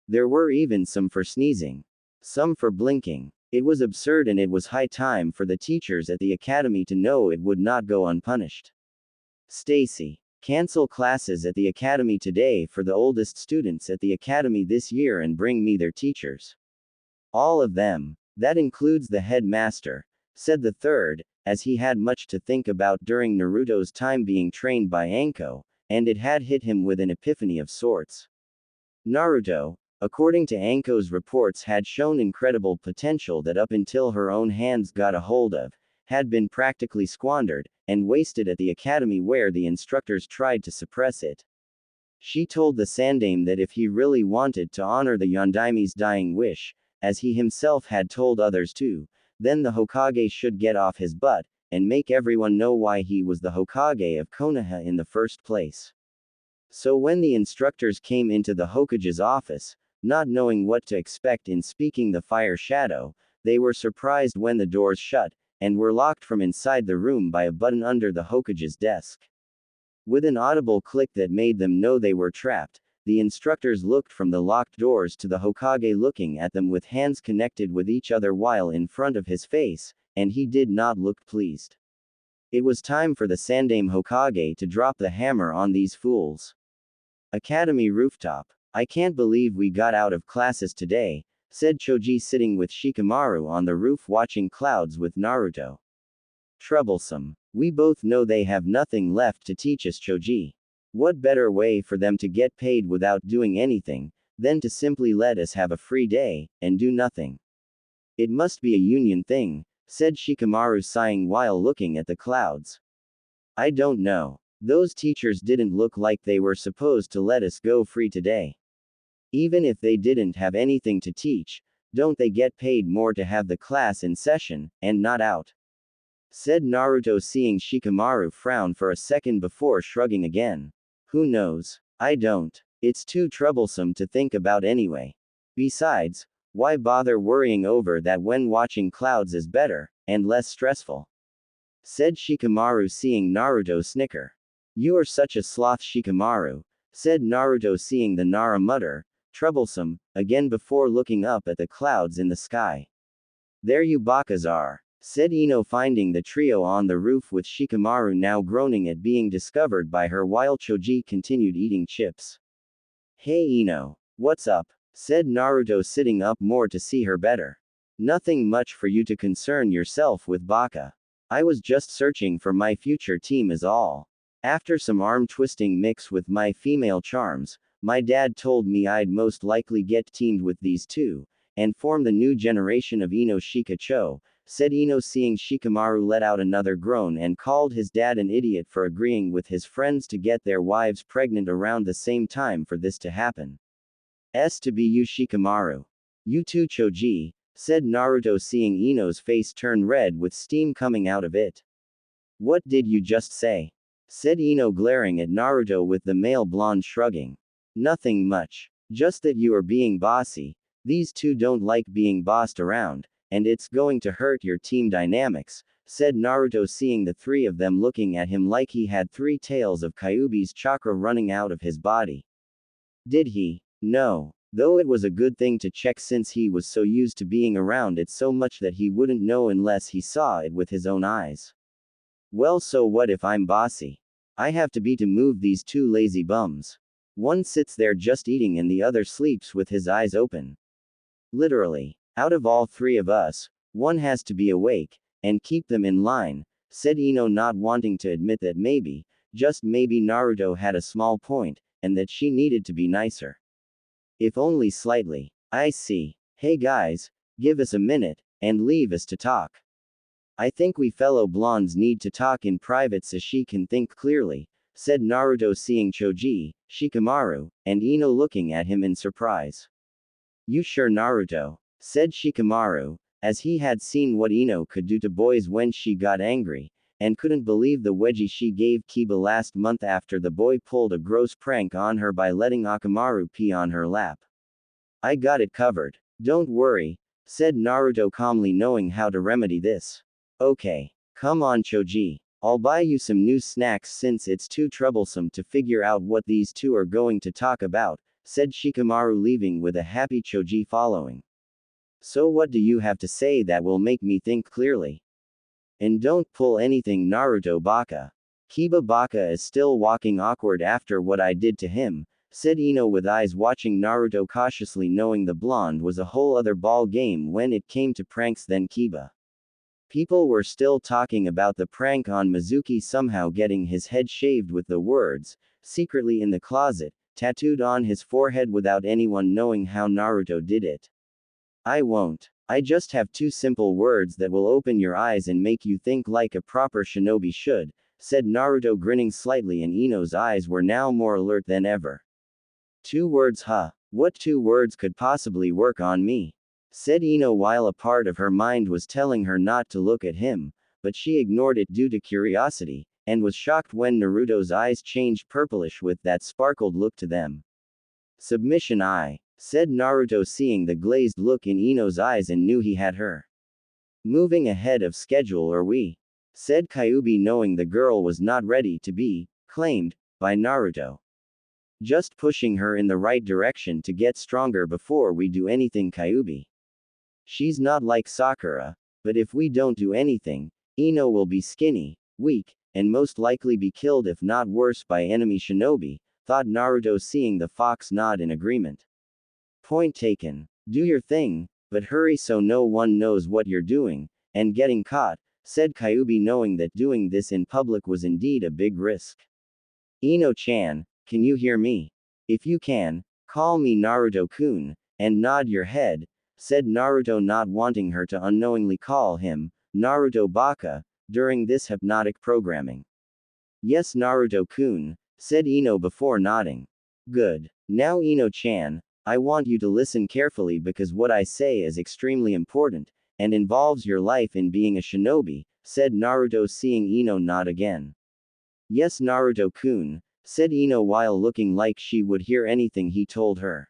There were even some for sneezing. Some for blinking. It was absurd, and it was high time for the teachers at the academy to know it would not go unpunished. Stacy. Cancel classes at the academy today for the oldest students at the academy this year and bring me their teachers. All of them. That includes the headmaster, said the third, as he had much to think about during Naruto's time being trained by Anko, and it had hit him with an epiphany of sorts. Naruto, according to Anko's reports, had shown incredible potential that up until her own hands got a hold of, had been practically squandered, and wasted at the academy where the instructors tried to suppress it. She told the Sandaime that if he really wanted to honor the Yondaime's dying wish, as he himself had told others too, then the Hokage should get off his butt, and make everyone know why he was the Hokage of Konoha in the first place. So when the instructors came into the Hokage's office, not knowing what to expect in speaking the fire shadow, they were surprised when the doors shut, and were locked from inside the room by a button under the Hokage's desk. With an audible click that made them know they were trapped, the instructors looked from the locked doors to the Hokage looking at them with hands connected with each other while in front of his face, and he did not look pleased. It was time for the Sandaime Hokage to drop the hammer on these fools. Academy rooftop. I can't believe we got out of classes today, said Choji sitting with Shikamaru on the roof watching clouds with Naruto. Troublesome. We both know they have nothing left to teach us, Choji. What better way for them to get paid without doing anything, than to simply let us have a free day, and do nothing? It must be a union thing, said Shikamaru sighing while looking at the clouds. I don't know. Those teachers didn't look like they were supposed to let us go free today. Even if they didn't have anything to teach, don't they get paid more to have the class in session, and not out? Said Naruto, seeing Shikamaru frown for a second before shrugging again. Who knows? I don't. It's too troublesome to think about anyway. Besides, why bother worrying over that when watching clouds is better, and less stressful? Said Shikamaru, seeing Naruto snicker. You are such a sloth, Shikamaru, said Naruto, seeing the Nara mutter, troublesome, again before looking up at the clouds in the sky. There you bakas are, said Ino, finding the trio on the roof with Shikamaru now groaning at being discovered by her while Choji continued eating chips. Hey Ino, what's up? Said Naruto, sitting up more to see her better. Nothing much for you to concern yourself with, Baka. I was just searching for my future team is all. After some arm twisting mix with my female charms, my dad told me I'd most likely get teamed with these two, and form the new generation of Ino Shikacho, said Ino, seeing Shikamaru let out another groan and called his dad an idiot for agreeing with his friends to get their wives pregnant around the same time for this to happen. To be you, Shikamaru. You too, Choji, said Naruto, seeing Ino's face turn red with steam coming out of it. What did you just say? Said Ino, glaring at Naruto with the male blonde shrugging. Nothing much. Just that you are being bossy. These two don't like being bossed around, and it's going to hurt your team dynamics, said Naruto, seeing the three of them looking at him like he had 3 tails of Kyuubi's chakra running out of his body. Did he? No. Though it was a good thing to check, since he was so used to being around it so much that he wouldn't know unless he saw it with his own eyes. Well, so what if I'm bossy? I have to move these two lazy bums. One sits there just eating and the other sleeps with his eyes open. Literally. Out of all 3 of us, one has to be awake, and keep them in line, said Ino, not wanting to admit that maybe, just maybe, Naruto had a small point, and that she needed to be nicer. If only slightly. I see. Hey guys, give us a minute, and leave us to talk. I think we fellow blondes need to talk in private so she can think clearly, said Naruto, seeing Choji, Shikamaru, and Ino looking at him in surprise. You sure, Naruto? Said Shikamaru, as he had seen what Ino could do to boys when she got angry, and couldn't believe the wedgie she gave Kiba last month after the boy pulled a gross prank on her by letting Akamaru pee on her lap. I got it covered. Don't worry, said Naruto calmly, knowing how to remedy this. Okay. Come on, Choji. I'll buy you some new snacks since it's too troublesome to figure out what these two are going to talk about, said Shikamaru, leaving with a happy Choji following. So what do you have to say that will make me think clearly? And don't pull anything, Naruto Baka. Kiba Baka is still walking awkward after what I did to him, said Ino with eyes watching Naruto cautiously, knowing the blonde was a whole other ball game when it came to pranks than Kiba. People were still talking about the prank on Mizuki somehow getting his head shaved with the words, secretly in the closet, tattooed on his forehead without anyone knowing how Naruto did it. I won't. I just have two simple words that will open your eyes and make you think like a proper shinobi should, said Naruto, grinning slightly, and Ino's eyes were now more alert than ever. 2 words, huh? What 2 words could possibly work on me? Said Ino, while a part of her mind was telling her not to look at him, but she ignored it due to curiosity, and was shocked when Naruto's eyes changed purplish with that sparkled look to them. Submission, said Naruto, seeing the glazed look in Ino's eyes, and knew he had her. Moving ahead of schedule, are we? Said Kyuubi, knowing the girl was not ready to be claimed by Naruto. Just pushing her in the right direction to get stronger before we do anything, Kyuubi. She's not like Sakura, but if we don't do anything, Ino will be skinny, weak, and most likely be killed, if not worse, by enemy shinobi, thought Naruto, seeing the fox nod in agreement. Point taken. Do your thing, but hurry so no one knows what you're doing, and getting caught, said Kyuubi, knowing that doing this in public was indeed a big risk. Ino-chan, can you hear me? If you can, call me Naruto-kun, and nod your head, said Naruto, not wanting her to unknowingly call him Naruto Baka during this hypnotic programming. Yes, Naruto-kun, said Ino before nodding. Good. Now, Ino-chan, I want you to listen carefully, because what I say is extremely important, and involves your life in being a shinobi, said Naruto, seeing Ino nod again. Yes, Naruto-kun, said Ino, while looking like she would hear anything he told her.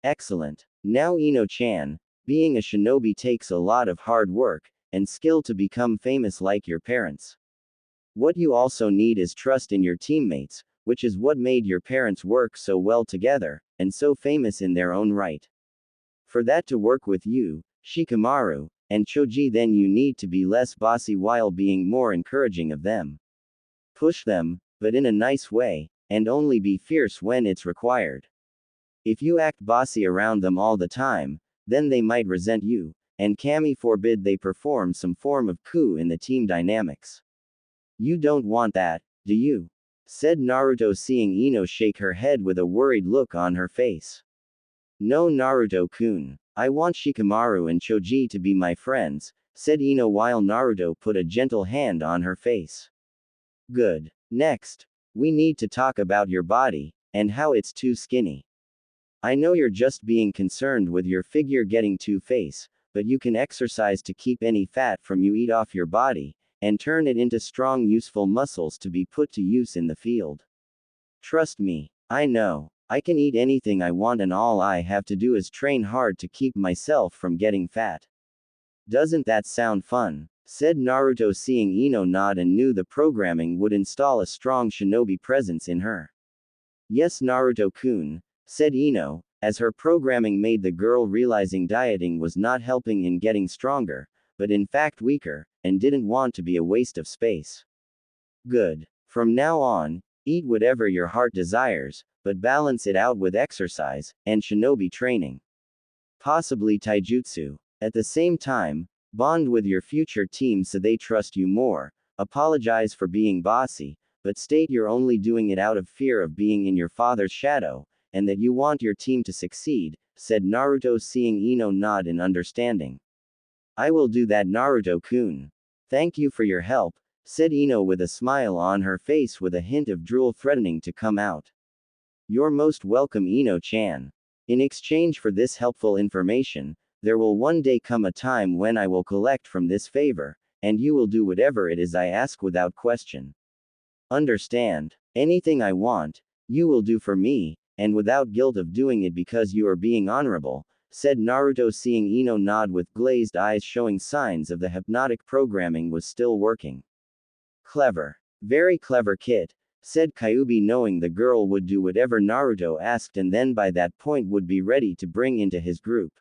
Excellent. Now, Ino-chan, being a shinobi takes a lot of hard work and skill to become famous like your parents. What you also need is trust in your teammates, which is what made your parents work so well together, and so famous in their own right. For that to work with you, Shikamaru, and Choji, then you need to be less bossy while being more encouraging of them. Push them, but in a nice way, and only be fierce when it's required. If you act bossy around them all the time, then they might resent you, and kami forbid they perform some form of coup in the team dynamics. You don't want that, do you? Said Naruto, seeing Ino shake her head with a worried look on her face. No, Naruto-kun. I want Shikamaru and Choji to be my friends, said Ino, while Naruto put a gentle hand on her face. Good. Next, we need to talk about your body, and how it's too skinny. I know you're just being concerned with your figure getting too face, but you can exercise to keep any fat from you eat off your body, and turn it into strong, useful muscles to be put to use in the field. Trust me, I know. I can eat anything I want, and all I have to do is train hard to keep myself from getting fat. Doesn't that sound fun? Said Naruto, seeing Ino nod, and knew the programming would install a strong shinobi presence in her. Yes, Naruto-kun, said Ino, as her programming made the girl realizing dieting was not helping in getting stronger, but in fact weaker, and didn't want to be a waste of space. Good. From now on, eat whatever your heart desires, but balance it out with exercise and shinobi training. Possibly taijutsu. At the same time, bond with your future team so they trust you more. Apologize for being bossy, but state you're only doing it out of fear of being in your father's shadow, and that you want your team to succeed, said Naruto, seeing Ino nod in understanding. I will do that, Naruto-kun. Thank you for your help, said Ino with a smile on her face with a hint of drool threatening to come out. You're most welcome, Ino-chan. In exchange for this helpful information, there will one day come a time when I will collect from this favor, and you will do whatever it is I ask without question. Understand? Anything I want, you will do for me, and without guilt of doing it because you are being honorable, said Naruto, seeing Ino nod with glazed eyes, showing signs of the hypnotic programming was still working. Clever. Very clever kid, said Kyuubi, knowing the girl would do whatever Naruto asked and then by that point would be ready to bring into his group.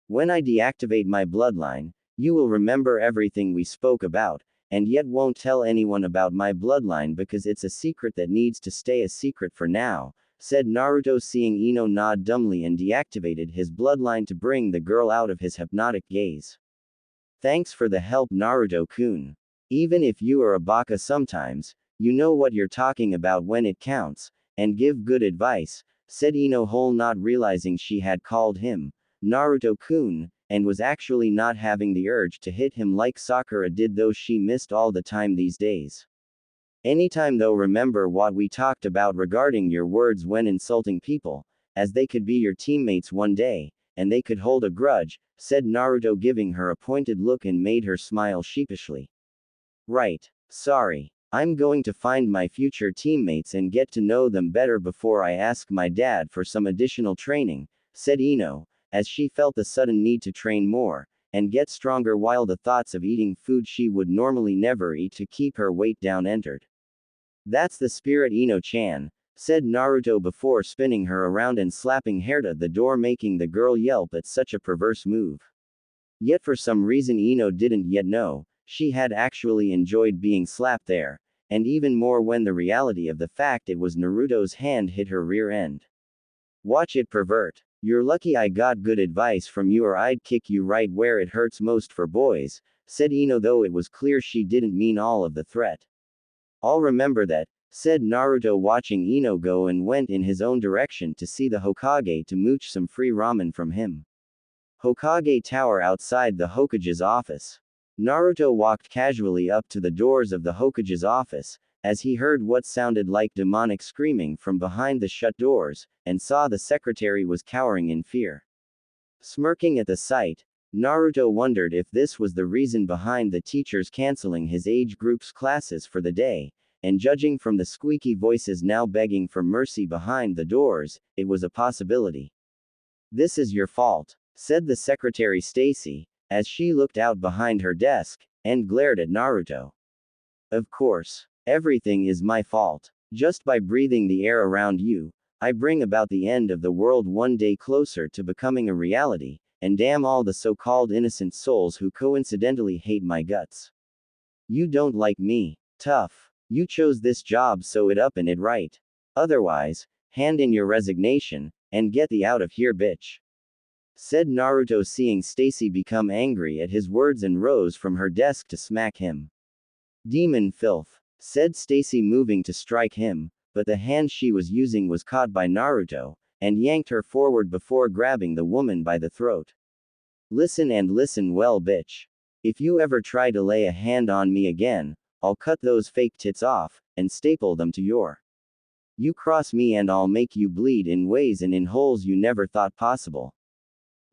When I deactivate my bloodline, you will remember everything we spoke about, and yet won't tell anyone about my bloodline because it's a secret that needs to stay a secret for now, said Naruto, seeing Ino nod dumbly, and deactivated his bloodline to bring the girl out of his hypnotic gaze. Thanks for the help, Naruto-kun. Even if you are a baka sometimes, you know what you're talking about when it counts, and give good advice, said Ino, whole not realizing she had called him Naruto-kun, and was actually not having the urge to hit him like Sakura did, though she missed all the time these days. Anytime though, remember what we talked about regarding your words when insulting people, as they could be your teammates one day, and they could hold a grudge, said Naruto, giving her a pointed look and made her smile sheepishly. Right. Sorry. I'm going to find my future teammates and get to know them better before I ask my dad for some additional training, said Ino, as she felt the sudden need to train more, and get stronger, while the thoughts of eating food she would normally never eat to keep her weight down entered. That's the spirit, Ino-chan, said Naruto before spinning her around and slapping Herta the door, making the girl yelp at such a perverse move. Yet for some reason Ino didn't yet know, she had actually enjoyed being slapped there, and even more when the reality of the fact it was Naruto's hand hit her rear end. Watch it, pervert. You're lucky I got good advice from you, or I'd kick you right where it hurts most for boys, said Ino, though it was clear she didn't mean all of the threat. I'll remember that, said Naruto, watching Ino go, and went in his own direction to see the Hokage to mooch some free ramen from him. Hokage Tower, outside the Hokage's office. Naruto walked casually up to the doors of the Hokage's office, as he heard what sounded like demonic screaming from behind the shut doors, and saw the secretary was cowering in fear. Smirking at the sight, Naruto wondered if this was the reason behind the teachers canceling his age group's classes for the day, and judging from the squeaky voices now begging for mercy behind the doors, it was a possibility. This is your fault, said the secretary Stacy, as she looked out behind her desk, and glared at Naruto. Of course. Everything is my fault. Just by breathing the air around you, I bring about the end of the world one day closer to becoming a reality, and damn all the so-called innocent souls who coincidentally hate my guts. You don't like me. Tough. You chose this job, so it up and it right. Otherwise, hand in your resignation, and get the out of here, bitch. Said Naruto, seeing Stacy become angry at his words, and rose from her desk to smack him. Demon filth, said Stacy, moving to strike him, but the hand she was using was caught by Naruto, and yanked her forward before grabbing the woman by the throat. Listen and listen well, bitch. If you ever try to lay a hand on me again, I'll cut those fake tits off, and staple them to your. You cross me and I'll make you bleed in ways and in holes you never thought possible.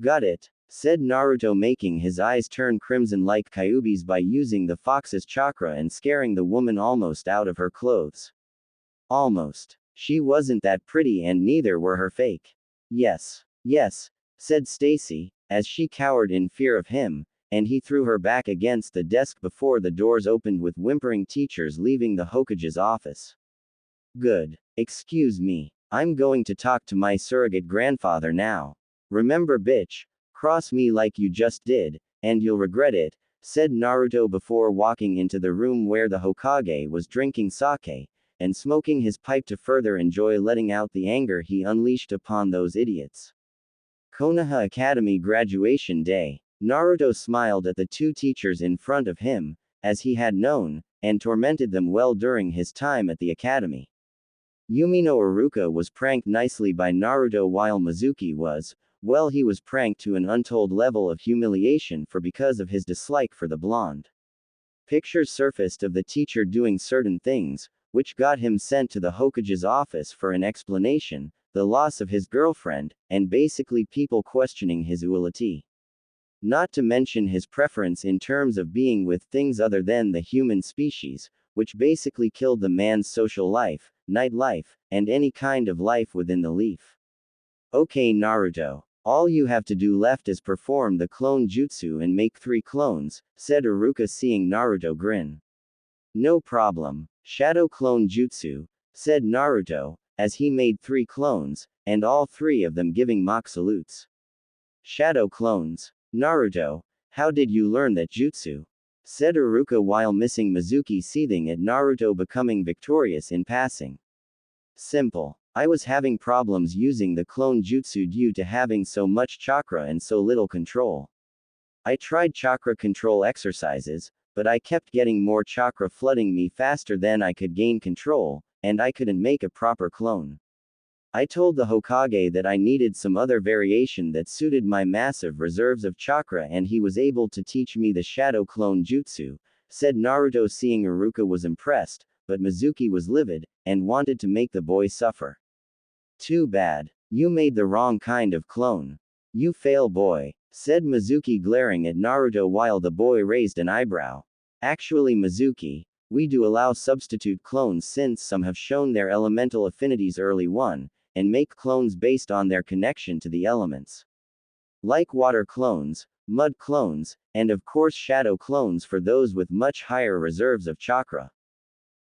Got it, said Naruto, making his eyes turn crimson like Kyuubi's by using the fox's chakra and scaring the woman almost out of her clothes. Almost. She wasn't that pretty, and neither were her fake. Yes, said Stacy, as she cowered in fear of him, and he threw her back against the desk before the doors opened with whimpering teachers leaving the Hokage's office. Good. Excuse me. I'm going to talk to my surrogate grandfather now. Remember, bitch, cross me like you just did, and you'll regret it, said Naruto before walking into the room where the Hokage was drinking sake, and smoking his pipe to further enjoy letting out the anger he unleashed upon those idiots. Konoha Academy graduation day. Naruto smiled at the two teachers in front of him, as he had known, and tormented them well during his time at the academy. Yumino Iruka was pranked nicely by Naruto, while Mizuki was, well, he was pranked to an untold level of humiliation because of his dislike for the blonde. Pictures surfaced of the teacher doing certain things, which got him sent to the Hokage's office for an explanation, the loss of his girlfriend, and basically people questioning his utility. Not to mention his preference in terms of being with things other than the human species, which basically killed the man's social life, night life, and any kind of life within the leaf. Okay Naruto. All you have to do left is perform the clone jutsu and make 3 clones, said Iruka seeing Naruto grin. No problem. Shadow clone jutsu, said Naruto, as he made 3 clones, and all 3 of them giving mock salutes. Shadow clones. Naruto, how did you learn that jutsu? Said Iruka while missing Mizuki seething at Naruto becoming victorious in passing. Simple. I was having problems using the clone jutsu due to having so much chakra and so little control. I tried chakra control exercises, but I kept getting more chakra flooding me faster than I could gain control, and I couldn't make a proper clone. I told the Hokage that I needed some other variation that suited my massive reserves of chakra and he was able to teach me the shadow clone jutsu, said Naruto seeing Iruka was impressed, but Mizuki was livid, and wanted to make the boy suffer. Too bad. You made the wrong kind of clone. You fail boy, said Mizuki glaring at Naruto while the boy raised an eyebrow. Actually Mizuki, we do allow substitute clones since some have shown their elemental affinities early on, and make clones based on their connection to the elements. Like water clones, mud clones, and of course shadow clones for those with much higher reserves of chakra.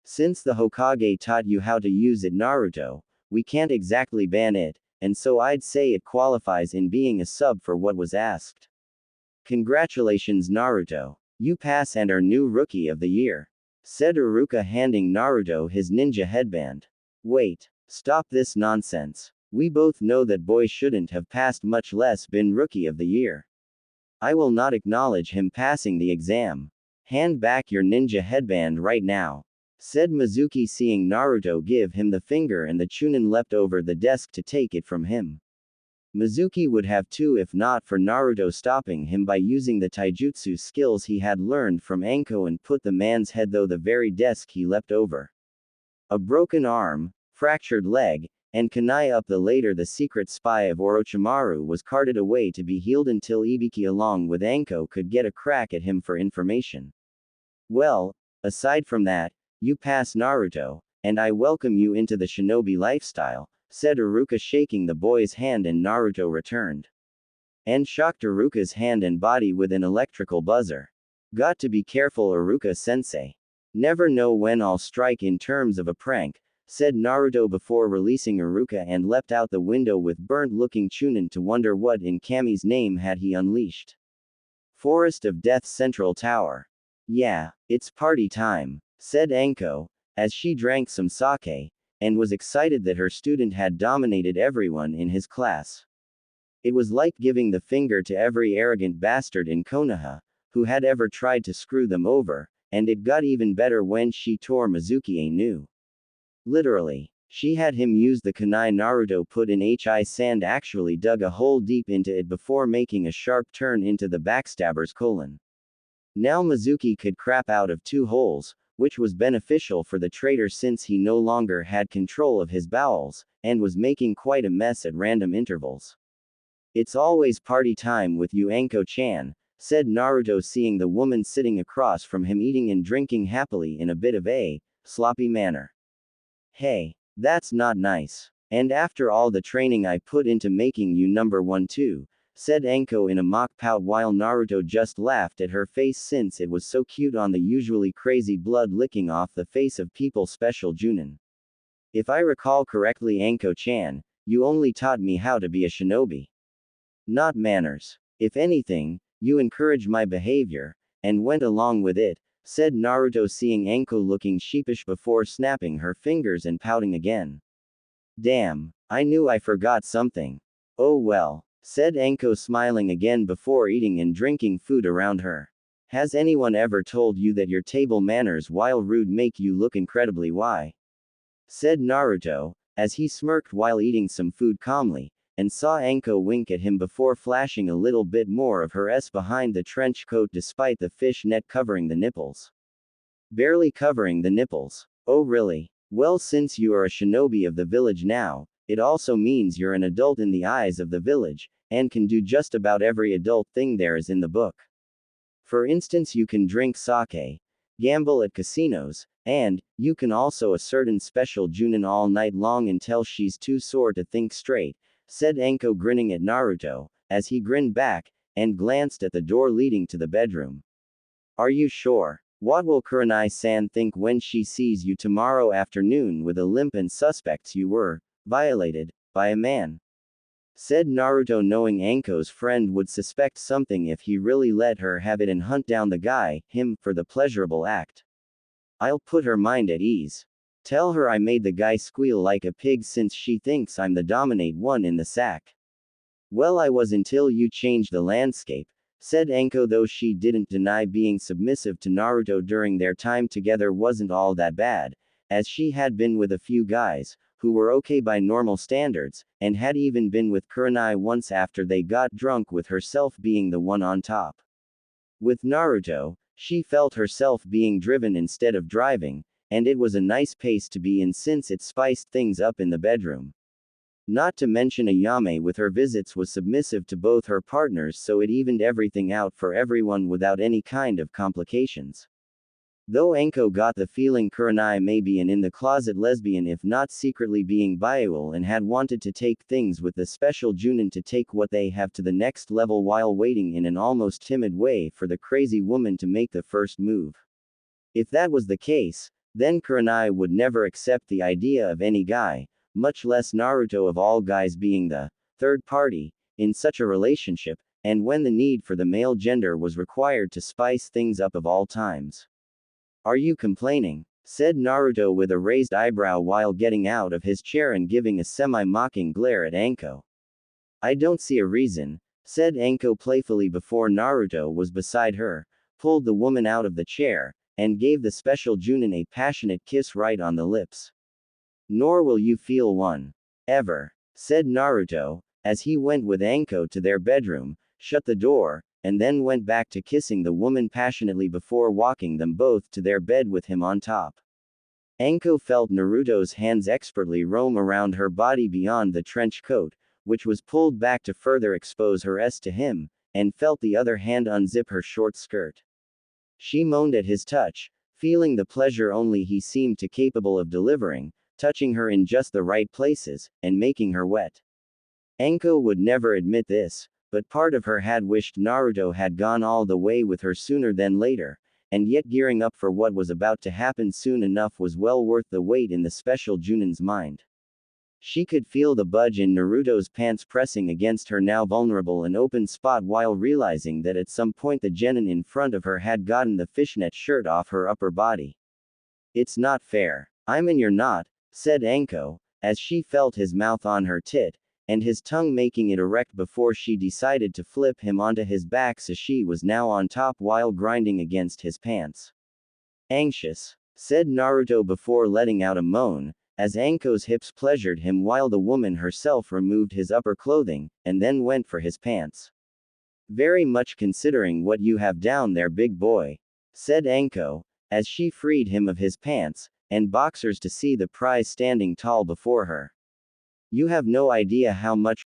Since the Hokage taught you how to use it Naruto, we can't exactly ban it, and so I'd say it qualifies in being a sub for what was asked. Congratulations Naruto. You pass and are new Rookie of the Year, said Iruka handing Naruto his ninja headband. Wait. Stop this nonsense. We both know that boy shouldn't have passed much less been Rookie of the Year. I will not acknowledge him passing the exam. Hand back your ninja headband right now, said Mizuki seeing Naruto give him the finger and the Chunin leapt over the desk to take it from him. Mizuki would have too if not for Naruto stopping him by using the taijutsu skills he had learned from Anko and put the man's head through the very desk he leapt over. A broken arm, fractured leg, and kunai up the later the secret spy of Orochimaru was carted away to be healed until Ibiki along with Anko could get a crack at him for information. Well, aside from that, you pass Naruto, and I welcome you into the shinobi lifestyle, said Iruka shaking the boy's hand and Naruto returned. And shocked Iruka's hand and body with an electrical buzzer. Got to be careful Iruka-sensei. Never know when I'll strike in terms of a prank, said Naruto before releasing Iruka and leapt out the window with burnt-looking Chunin to wonder what in Kami's name had he unleashed. Forest of Death Central Tower. Yeah, it's party time, said Anko, as she drank some sake, and was excited that her student had dominated everyone in his class. It was like giving the finger to every arrogant bastard in Konoha, who had ever tried to screw them over, and it got even better when she tore Mizuki anew. Literally, she had him use the kunai Naruto put in Hi sand actually dug a hole deep into it before making a sharp turn into the backstabber's colon. Now Mizuki could crap out of 2 holes, which was beneficial for the traitor since he no longer had control of his bowels, and was making quite a mess at random intervals. It's always party time with you Anko-chan, said Naruto seeing the woman sitting across from him eating and drinking happily in a bit of a sloppy manner. Hey, that's not nice. And after all the training I put into making you number 1 too, said Anko in a mock pout while Naruto just laughed at her face since it was so cute on the usually crazy blood licking off the face of people special Junin. If I recall correctly Anko-chan, you only taught me how to be a shinobi. Not manners. If anything, you encourage my behavior, and went along with it, said Naruto seeing Anko looking sheepish before snapping her fingers and pouting again. Damn, I knew I forgot something. Oh well, said Anko smiling again before eating and drinking food around her. Has anyone ever told you that your table manners while rude make you look incredibly why? Said Naruto, as he smirked while eating some food calmly, and saw Anko wink at him before flashing a little bit more of her S behind the trench coat despite the fish net covering the nipples. Barely covering the nipples. Oh really? Well since you are a shinobi of the village now, it also means you're an adult in the eyes of the village, and can do just about every adult thing there is in the book. For instance, you can drink sake, gamble at casinos, and you can also a certain special Junin all night long until she's too sore to think straight, said Anko grinning at Naruto, as he grinned back, and glanced at the door leading to the bedroom. Are you sure? What will Kurenai-san think when she sees you tomorrow afternoon with a limp and suspects you were violated by a man? Said Naruto, knowing Anko's friend would suspect something if he really let her have it and hunt down the guy, him, for the pleasurable act. I'll put her mind at ease. Tell her I made the guy squeal like a pig since she thinks I'm the dominate one in the sack. Well, I was until you changed the landscape, said Anko, though she didn't deny being submissive to Naruto during their time together wasn't all that bad, as she had been with a few guys, who were okay by normal standards, and had even been with Kurenai once after they got drunk with herself being the one on top. With Naruto, she felt herself being driven instead of driving, and it was a nice pace to be in since it spiced things up in the bedroom. Not to mention Ayame with her visits was submissive to both her partners, so it evened everything out for everyone without any kind of complications. Though Anko got the feeling Kurenai may be an in-the-closet lesbian if not secretly being bisexual and had wanted to take things with the special Junin to take what they have to the next level while waiting in an almost timid way for the crazy woman to make the first move. If that was the case, then Kurenai would never accept the idea of any guy, much less Naruto of all guys, being the third party in such a relationship, and when the need for the male gender was required to spice things up of all times. Are you complaining? Said Naruto with a raised eyebrow while getting out of his chair and giving a semi-mocking glare at Anko. I don't see a reason, said Anko playfully before Naruto was beside her, pulled the woman out of the chair, and gave the special Junin a passionate kiss right on the lips. Nor will you feel one. Ever, said Naruto, as he went with Anko to their bedroom, shut the door, and then went back to kissing the woman passionately before walking them both to their bed with him on top. Anko felt Naruto's hands expertly roam around her body beyond the trench coat, which was pulled back to further expose her to him, and felt the other hand unzip her short skirt. She moaned at his touch, feeling the pleasure only he seemed to capable of delivering, touching her in just the right places, and making her wet. Anko would never admit this, but part of her had wished Naruto had gone all the way with her sooner than later, and yet gearing up for what was about to happen soon enough was well worth the wait in the special Junin's mind. She could feel the budge in Naruto's pants pressing against her now vulnerable and open spot while realizing that at some point the genin in front of her had gotten the fishnet shirt off her upper body. It's not fair. I'm in, you're not, said Anko, as she felt his mouth on her tit, and his tongue making it erect before she decided to flip him onto his back so she was now on top while grinding against his pants. Anxious, said Naruto before letting out a moan, as Anko's hips pleasured him while the woman herself removed his upper clothing, and then went for his pants. Very much considering what you have down there, big boy, said Anko, as she freed him of his pants and boxers to see the prize standing tall before her. You have no idea how much